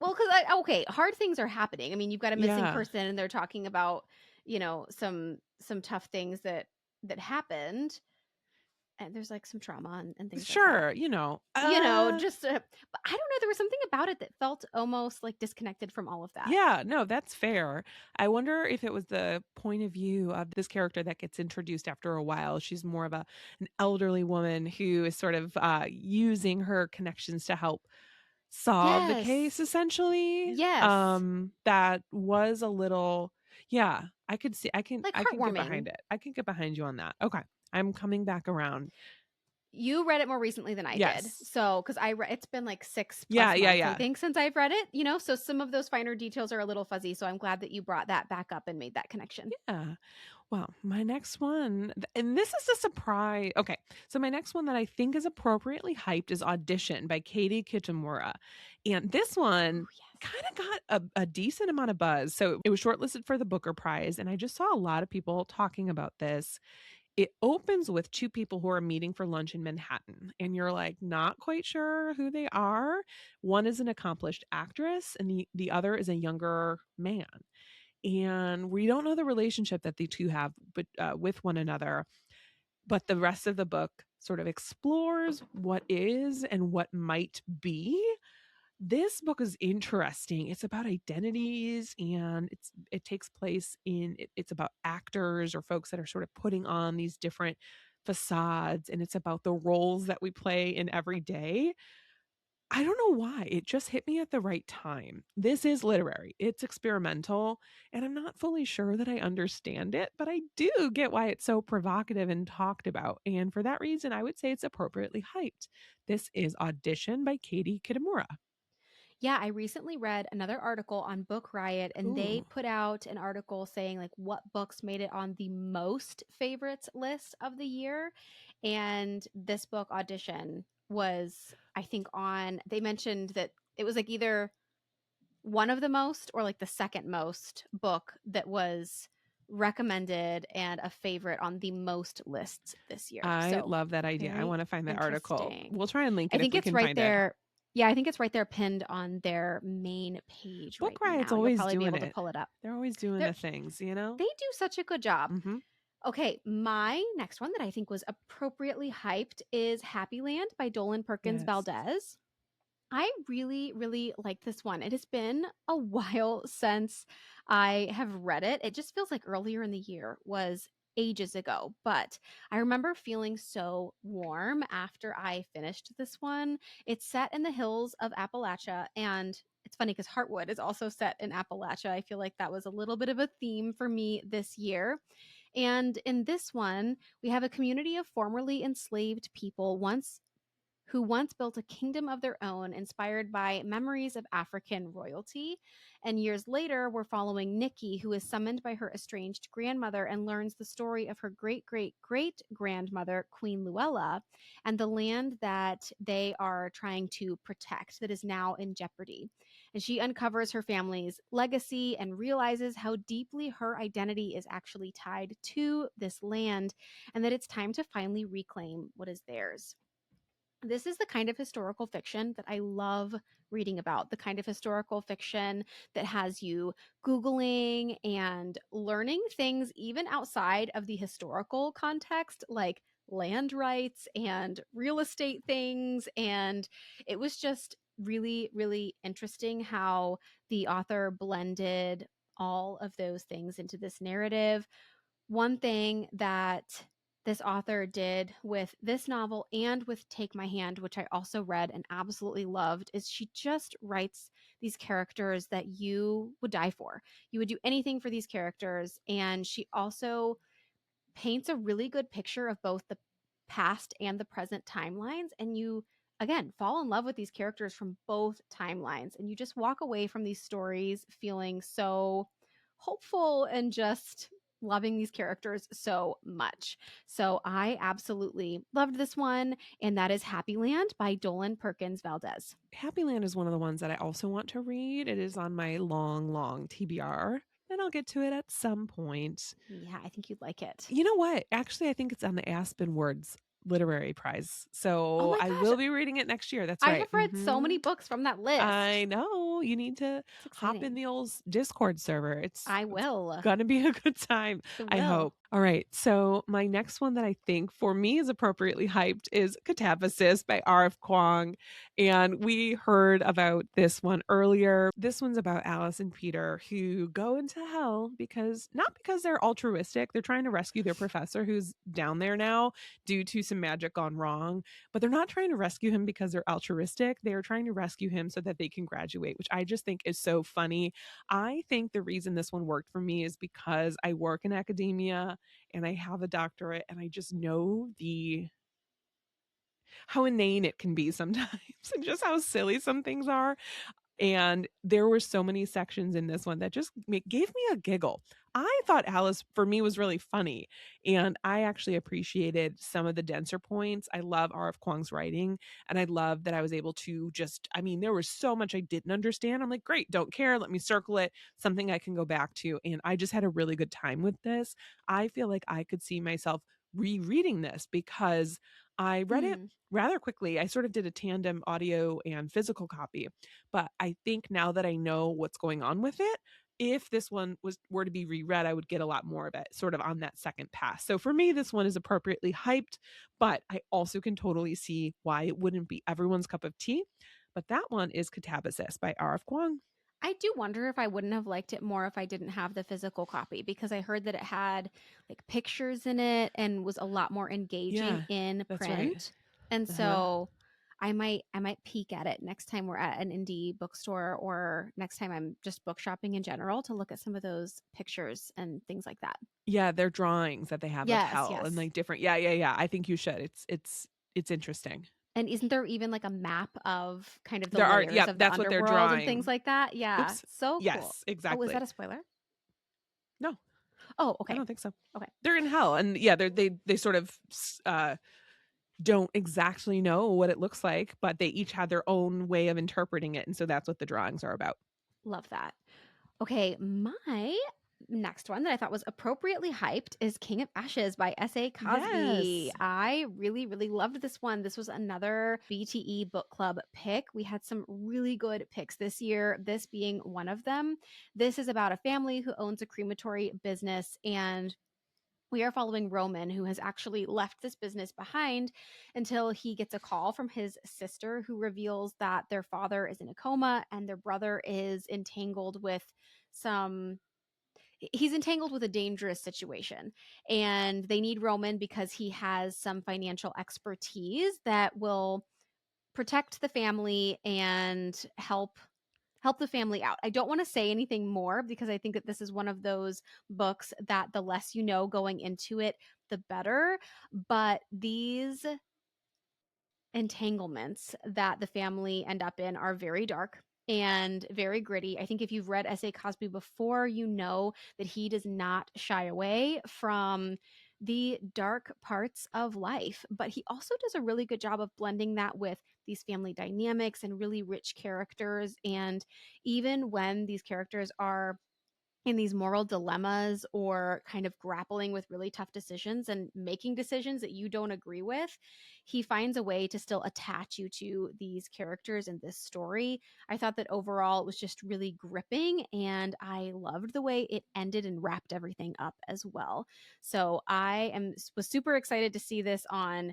Well, because okay, hard things are happening. I mean, you've got a missing yeah. person, and they're talking about some tough things that happened, and there's like some trauma and things like that. Sure, Just but I don't know. There was something about it that felt almost like disconnected from all of that. yeah, no, that's fair. I wonder if it was the point of view of this character that gets introduced after a while. She's more of an elderly woman who is sort of using her connections to help solve the case Yes, essentially. yes, That was a little, yeah, I could see like I can get behind heartwarming. it. I can get behind you on that. Okay. I'm coming back around. You read it more recently than I did. Yes. So, because it's been like six Yeah, plus yeah, months, I yeah. think, since I've read it, so some of those finer details are a little fuzzy. So I'm glad that you brought that back up and made that connection. Yeah. Well, my next one, and this is a surprise. Okay. So, my next one that I think is appropriately hyped is Audition by Katie Kitamura. And this Oh, one yes. kind of got a decent amount of buzz. So, it was shortlisted for the Booker Prize. And I just saw a lot of people talking about this. It opens with two people who are meeting for lunch in Manhattan. And you're like, not quite sure who they are. One is an accomplished actress, and the other is a younger man, and we don't know the relationship that the two have but with one another, but the rest of the book sort of explores what is and what might be. This book is interesting. It's about identities, and it takes place it's about actors or folks that are sort of putting on these different facades, and it's about the roles that we play in every day. I don't know why. It just hit me at the right time. This is literary, it's experimental, and I'm not fully sure that I understand it, but I do get why it's so provocative and talked about. And for that reason, I would say it's appropriately hyped. This is Audition by Katie Kitamura. Yeah, I recently read another article on Book Riot, and they Ooh. put out an article saying like what books made it on the most favorites list of the year. And this book, Audition, was, I think, on, they mentioned that it was like either one of the most or like the second most book that was recommended and a favorite on the most lists this year. I So love that idea. I very want to find that article. interesting. We'll try and link I it if think we it's can right find it. there. Yeah, I think it's right there pinned on their main page Book right Riot's now. You'll always probably be doing able to it. pull it up. They're always doing They're, the things, you know? they do such a good job. Mm-hmm. Okay, my next one that I think was appropriately hyped is Happy Land by Dolan Perkins Yes. Valdez. I really, really like this one. It has been a while since I have read it. It just feels like earlier in the year was ages ago, but I remember feeling so warm after I finished this one. It's set in the hills of Appalachia, and it's funny because Heartwood is also set in Appalachia. I feel like that was a little bit of a theme for me this year. And in this one, we have a community of formerly enslaved people once built a kingdom of their own inspired by memories of African royalty. And years later, we're following Nikki, who is summoned by her estranged grandmother and learns the story of her great great great grandmother, Queen Luella, and the land that they are trying to protect that is now in jeopardy. And she uncovers her family's legacy and realizes how deeply her identity is actually tied to this land and that it's time to finally reclaim what is theirs. This is the kind of historical fiction that I love reading about, the kind of historical fiction that has you Googling and learning things even outside of the historical context, like land rights and real estate things. And it was just really, really interesting how the author blended all of those things into this narrative. One thing that this author did with this novel and with Take My Hand, which I also read and absolutely loved, is she just writes these characters that you would die for. You would do anything for these characters. And she also paints a really good picture of both the past and the present timelines. And you, again, fall in love with these characters from both timelines. And you just walk away from these stories feeling so hopeful and just loving these characters so much. So I absolutely loved this one. And that is Happy Land by Dolan Perkins Valdez. Happy Land is one of the ones that I also want to read. It is on my long, long TBR, and I'll get to it at some point. Yeah, I think you'd like it. You know what? Actually, I think it's on the Aspen Words Literary Prize. Oh So my I gosh. will be reading it next year. That's I right. have read so many books from that list. I know. You need to It's hop in exciting. the old Discord server. I It's will. gonna be a good time, I I will. hope. All right. So my next one that I think for me is appropriately hyped is Catabasis by R.F. Kuang. And we heard about this one earlier. This one's about Alice and Peter who go into hell because not because they're altruistic. They're trying to rescue their professor who's down there now due to some magic gone wrong. But they're not trying to rescue him because they're altruistic. They are trying to rescue him so that they can graduate, which I just think is so funny. I think the reason this one worked for me is because I work in academia and I have a doctorate and I just know the how inane it can be sometimes and just how silly some things are. And there were so many sections in this one that just gave me a giggle. I thought Alice, for me, was really funny. And I actually appreciated some of the denser points. I love R.F. Kuang's writing. And I love that I was able to just, I mean, there was so much I didn't understand. I'm like, great, don't care. Let me circle it, something I can go back to. And I just had a really good time with this. I feel like I could see myself rereading this because I read it Hmm. rather quickly. I sort of did a tandem audio and physical copy. But I think now that I know what's going on with it, if this one were to be reread, I would get a lot more of it sort of on that second pass. So for me, this one is appropriately hyped, but I also can totally see why it wouldn't be everyone's cup of tea. But that one is Catabasis by R.F. Kuang. I do wonder if I wouldn't have liked it more if I didn't have the physical copy because I heard that it had like pictures in it and was a lot more engaging Yeah, in that's right. print. And Uh-huh. so I might peek at it next time we're at an indie bookstore or next time I'm just book shopping in general to look at some of those pictures and things like that. Yeah, they're drawings that they have of Yes, hell and yes. like different. Yeah. I think you should. It's interesting. And isn't there even like a map of kind of the There are, layers yeah, of the that's what they're underworld and things drawing. like that? Yeah, Oops. so cool. Yes, Oh, is that exactly. a spoiler? No, Oh, I okay. don't think so. Okay. They're in hell, and yeah, they sort of don't exactly know what it looks like, but they each had their own way of interpreting it, and so that's what the drawings are about. Love that. Okay, my next one that I thought was appropriately hyped is King of Ashes by S.A. Cosby. Yes. I really, really loved this one. This was another BTE book club pick. We had some really good picks this year, this being one of them. This is about a family who owns a crematory business, and we are following Roman, who has actually left this business behind until he gets a call from his sister, who reveals that their father is in a coma and their brother is entangled with some he's entangled with a dangerous situation, and they need Roman because he has some financial expertise that will protect the family and help the family out. I don't want to say anything more because I think that this is one of those books that the less you know going into it, the better. But these entanglements that the family end up in are very dark and very gritty. I think if you've read S.A. Cosby before, you know that he does not shy away from the dark parts of life, but he also does a really good job of blending that with these family dynamics and really rich characters. And even when these characters are in these moral dilemmas or kind of grappling with really tough decisions and making decisions that you don't agree with, he finds a way to still attach you to these characters in this story. I thought that overall it was just really gripping, and I loved the way it ended and wrapped everything up as well. So was super excited to see this on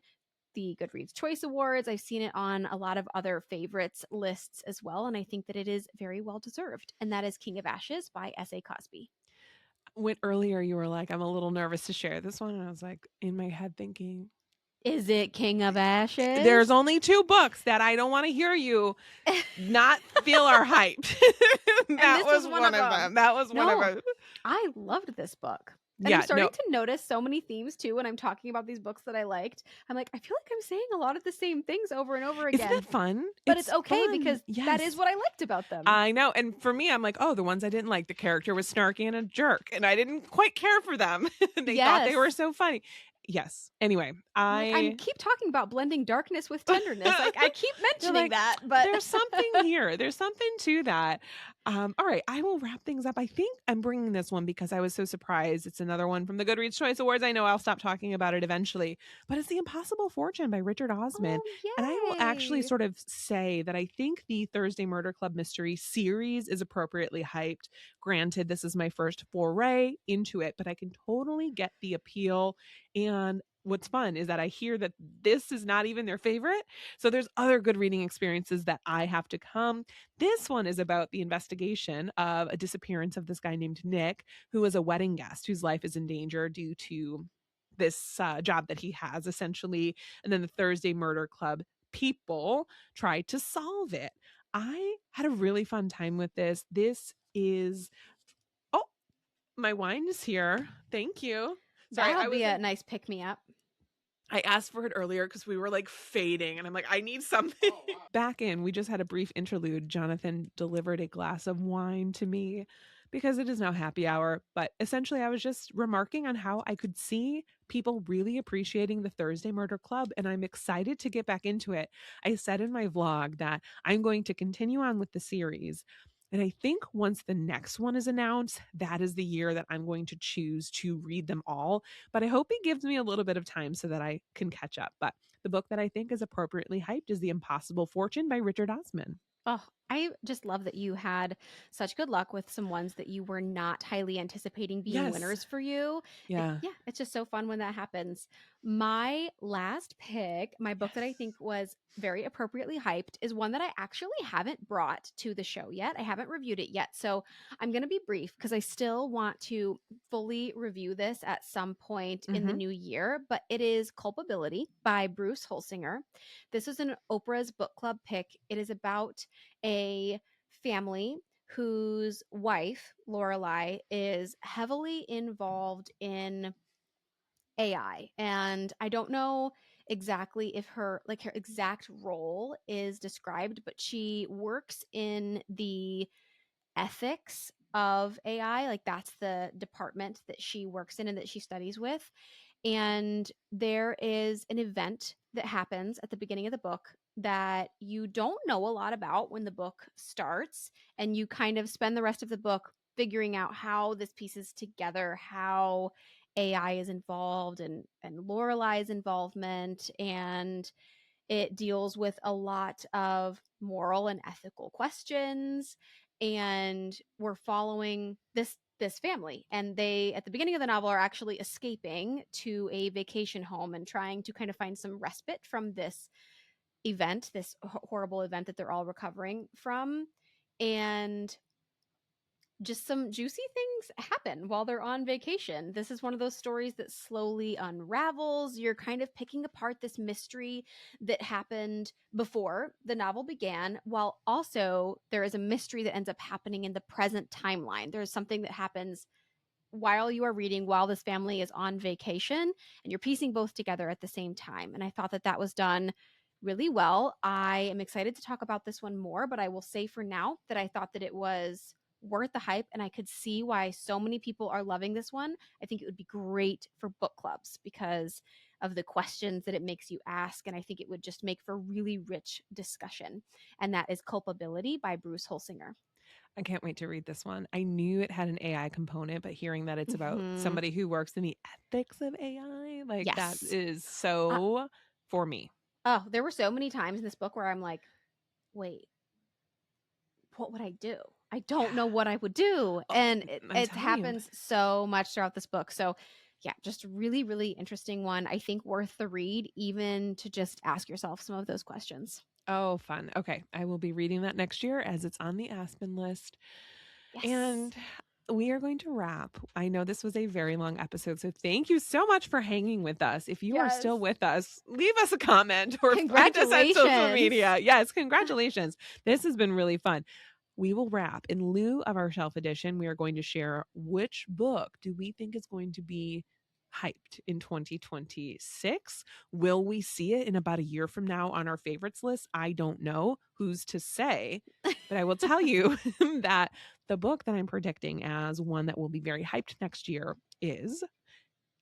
the Goodreads Choice Awards. I've seen it on a lot of other favorites lists as well, and I think that it is very well deserved. And that is King of Ashes by S.A. Cosby. When earlier you were like, I'm a little nervous to share this one, and I was like in my head thinking, Is it King of there's Ashes? only two books that I don't want to hear you not feel are hyped. And That this was was one one of of them. them. That was one of No, them. I loved this book. And I'm Yeah, starting no, to notice so many themes too when I'm talking about these books that I liked. I'm like, I feel like I'm saying a lot of the same things over and over isn't again. that fun? But it's It's okay fun. because that is Yes. what I liked about them. I know. And for me, I'm like, oh, the ones I didn't like, the character was snarky and a jerk, and I didn't quite care for them. They thought they were Yes. so funny. Yes. Anyway, I'm like, I I keep talking about blending darkness with tenderness. Like, I keep You're mentioning like, that, but there's something here. There's something to that. All right, I will wrap things up. I think I'm bringing this one because I was so surprised. It's another one from the Goodreads Choice Awards. I know I'll stop talking about it eventually, but it's The Impossible Fortune by Richard Osman. oh, And I will actually yay. sort of say that I think the Thursday Murder Club mystery series is appropriately hyped. Granted, this is my first foray into it, but I can totally get the appeal. And what's fun is that I hear that this is not even their favorite. So there's other good reading experiences that I have to come. This one is about the investigation of a disappearance of this guy named Nick, who is a wedding guest whose life is in danger due to this job that he has, essentially. And then the Thursday Murder Club people try to solve it. I had a really fun time with this. This is, oh, my wine is here. Thank you. Sorry, That'll be a nice pick me up. I asked for it earlier because we were like fading, and I'm like, I need something. Oh, wow. Back in, we just had a brief interlude. Jonathan delivered a glass of wine to me because it is now happy hour. But essentially, I was just remarking on how I could see people really appreciating the Thursday Murder Club, and I'm excited to get back into it. I said in my vlog that I'm going to continue on with the series. And I think once the next one is announced, that is the year that I'm going to choose to read them all. But I hope it gives me a little bit of time so that I can catch up. But the book that I think is appropriately hyped is The Impossible Fortune by Richard Osman. Oh, I just love that you had such good luck with some ones that you were not highly anticipating being Yes. winners for you. Yeah. Yeah, it's just so fun when that happens. My last pick, my book that I think was very appropriately hyped, is one that I actually haven't brought to the show yet. I haven't reviewed it yet. So I'm going to be brief because I still want to fully review this at some point in the new year. But it is Culpability by Bruce Holsinger. This is an Oprah's book club pick. It is about a family whose wife, Lorelai, is heavily involved in AI. And I don't know exactly if her exact role is described, but she works in the ethics of AI. Like that's the department that she works in and that she studies with. And there is an event that happens at the beginning of the book that you don't know a lot about when the book starts, and you kind of spend the rest of the book figuring out how this pieces together, how AI is involved, and Lorelai's involvement, and it deals with a lot of moral and ethical questions. And we're following this family, and they, at the beginning of the novel, are actually escaping to a vacation home and trying to kind of find some respite from this event, this horrible event that they're all recovering from. And just some juicy things happen while they're on vacation. This is one of those stories that slowly unravels. You're kind of picking apart this mystery that happened before the novel began, while also there is a mystery that ends up happening in the present timeline. There's something that happens while you are reading, while this family is on vacation, and you're piecing both together at the same time. And I thought that that was done really well. I am excited to talk about this one more, but I will say for now that I thought that it was worth the hype, and I could see why so many people are loving this one. I think it would be great for book clubs because of the questions that it makes you ask, and I think it would just make for really rich discussion. And that is Culpability by Bruce Holsinger. I can't wait to read this one. I knew it had an AI component, but hearing that it's about somebody who works in the ethics of AI, like that is so for me. Oh, there were so many times in this book where I'm like, wait, what would I do? I don't know what I would do. And it happens so much throughout this book. So yeah, just really, really interesting one. I think worth the read, even to just ask yourself some of those questions. Oh, fun. Okay. I will be reading that next year as it's on the Aspen list. Yes. And we are going to wrap. I know this was a very long episode, so thank you so much for hanging with us. If you are still with us, leave us a comment or find us on social media. Yes, congratulations. This has been really fun. We will wrap. In lieu of our shelf edition, we are going to share which book do we think is going to be hyped in 2026. Will we see it in about a year from now on our favorites list? I don't know. Who's to say? But I will tell you that the book that I'm predicting as one that will be very hyped next year is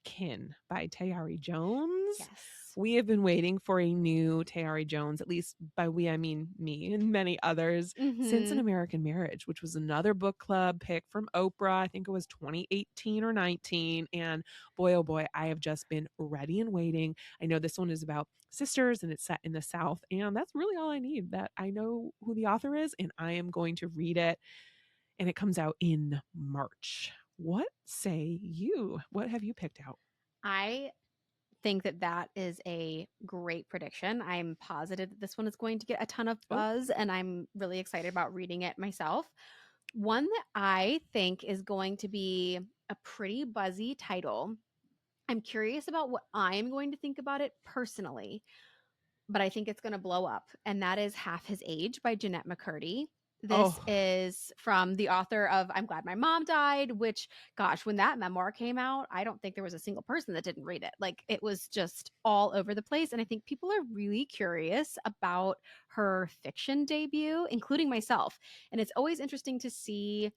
Kin by Tayari Jones. Yes. We have been waiting for a new Tayari Jones, at least by we, I mean me and many others, since An American Marriage, which was another book club pick from Oprah. I think it was 2018 or 19. And boy, oh boy, I have just been ready and waiting. I know this one is about sisters and it's set in the South. And that's really all I need, that I know who the author is and I am going to read it. And it comes out in March. What say you? What have you picked out? I think that that is a great prediction. I'm positive that this one is going to get a ton of buzz, and I'm really excited about reading it myself. One that I think is going to be a pretty buzzy title. I'm curious about what I'm going to think about it personally, but I think it's going to blow up, and that is Half His Age by Jeanette McCurdy. This is from the author of I'm Glad My Mom Died, which, gosh, when that memoir came out, I don't think there was a single person that didn't read it. Like, it was just all over the place. And I think people are really curious about her fiction debut, including myself. And it's always interesting to see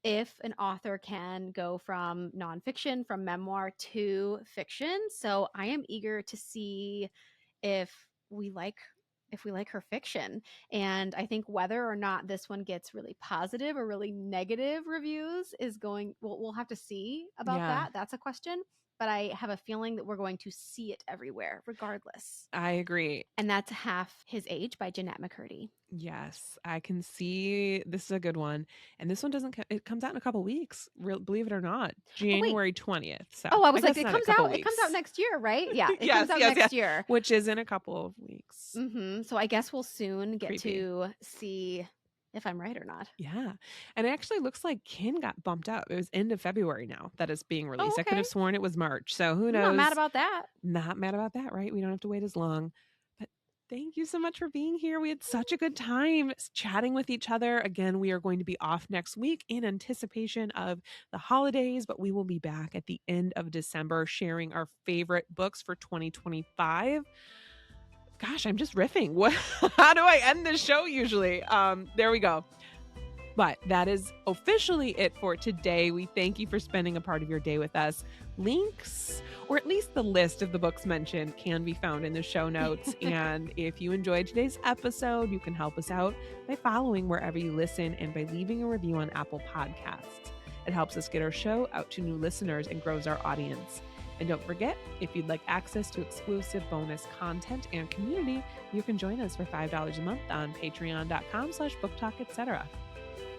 if an author can go from nonfiction, from memoir to fiction. So I am eager to see if we like her fiction. And I think whether or not this one gets really positive or really negative reviews is going, we'll have to see about that. That's a question. But I have a feeling that we're going to see it everywhere, regardless. I agree. And that's Half His Age by Jeanette McCurdy. Yes, I can see this is a good one. And this one it comes out in a couple weeks, believe it or not, January 20th. So I was like, it comes out next year, right? Yeah, it comes out next year. Which is in a couple of weeks. So I guess we'll soon get to see if I'm right or not. Yeah. And it actually looks like Kin got bumped up. It was end of February now that it's being released. I could have sworn it was March. So who knows? I'm not mad about that. Not mad about that, right? We don't have to wait as long. But thank you so much for being here. We had such a good time chatting with each other. Again, we are going to be off next week in anticipation of the holidays, but we will be back at the end of December sharing our favorite books for 2025. Gosh, I'm just riffing. How do I end this show usually? There we go. But that is officially it for today. We thank you for spending a part of your day with us. Links, or at least the list of the books mentioned, can be found in the show notes. And if you enjoyed today's episode, you can help us out by following wherever you listen and by leaving a review on Apple Podcasts. It helps us get our show out to new listeners and grows our audience. And don't forget, if you'd like access to exclusive bonus content and community, you can join us for $5 a month on patreon.com/booktalk, etc.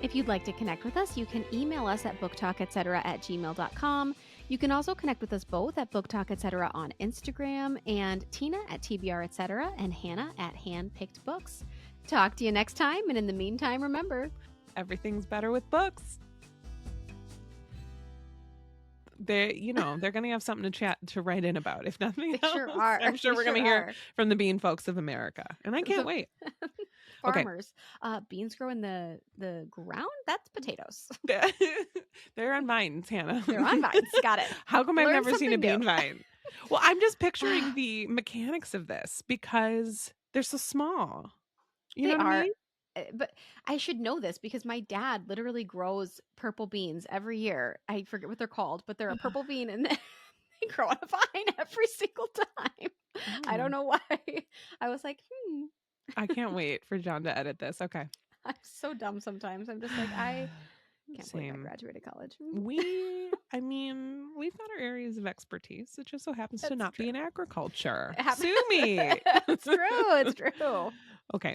If you'd like to connect with us, you can email us at booktalk.etc@gmail.com. You can also connect with us both at BookTalk Etc. on Instagram, and Tina at TBR Etc. and Hannah at Handpicked Books. Talk to you next time, and in the meantime, remember, everything's better with books. They're going to have something to write in about, if nothing else. Sure are. I'm sure we're going to hear from the bean folks of America, and I can't wait. Farmers. Okay. Beans grow in the ground? That's potatoes. They're on vines, Hannah. They're on vines. Got it. How come I've never seen a bean vine? Well, I'm just picturing the mechanics of this because they're so small. You know what I mean? But I should know this because my dad literally grows purple beans every year. I forget what they're called, but they're a purple bean and they grow on a vine every single time. Oh. I don't know why. I was like, I can't wait for John to edit this. Okay. I'm so dumb sometimes. I'm just like, I can't believe I graduated college. We've got our areas of expertise. It just so happens to not be in agriculture. Sue me. It's true. It's true. Okay.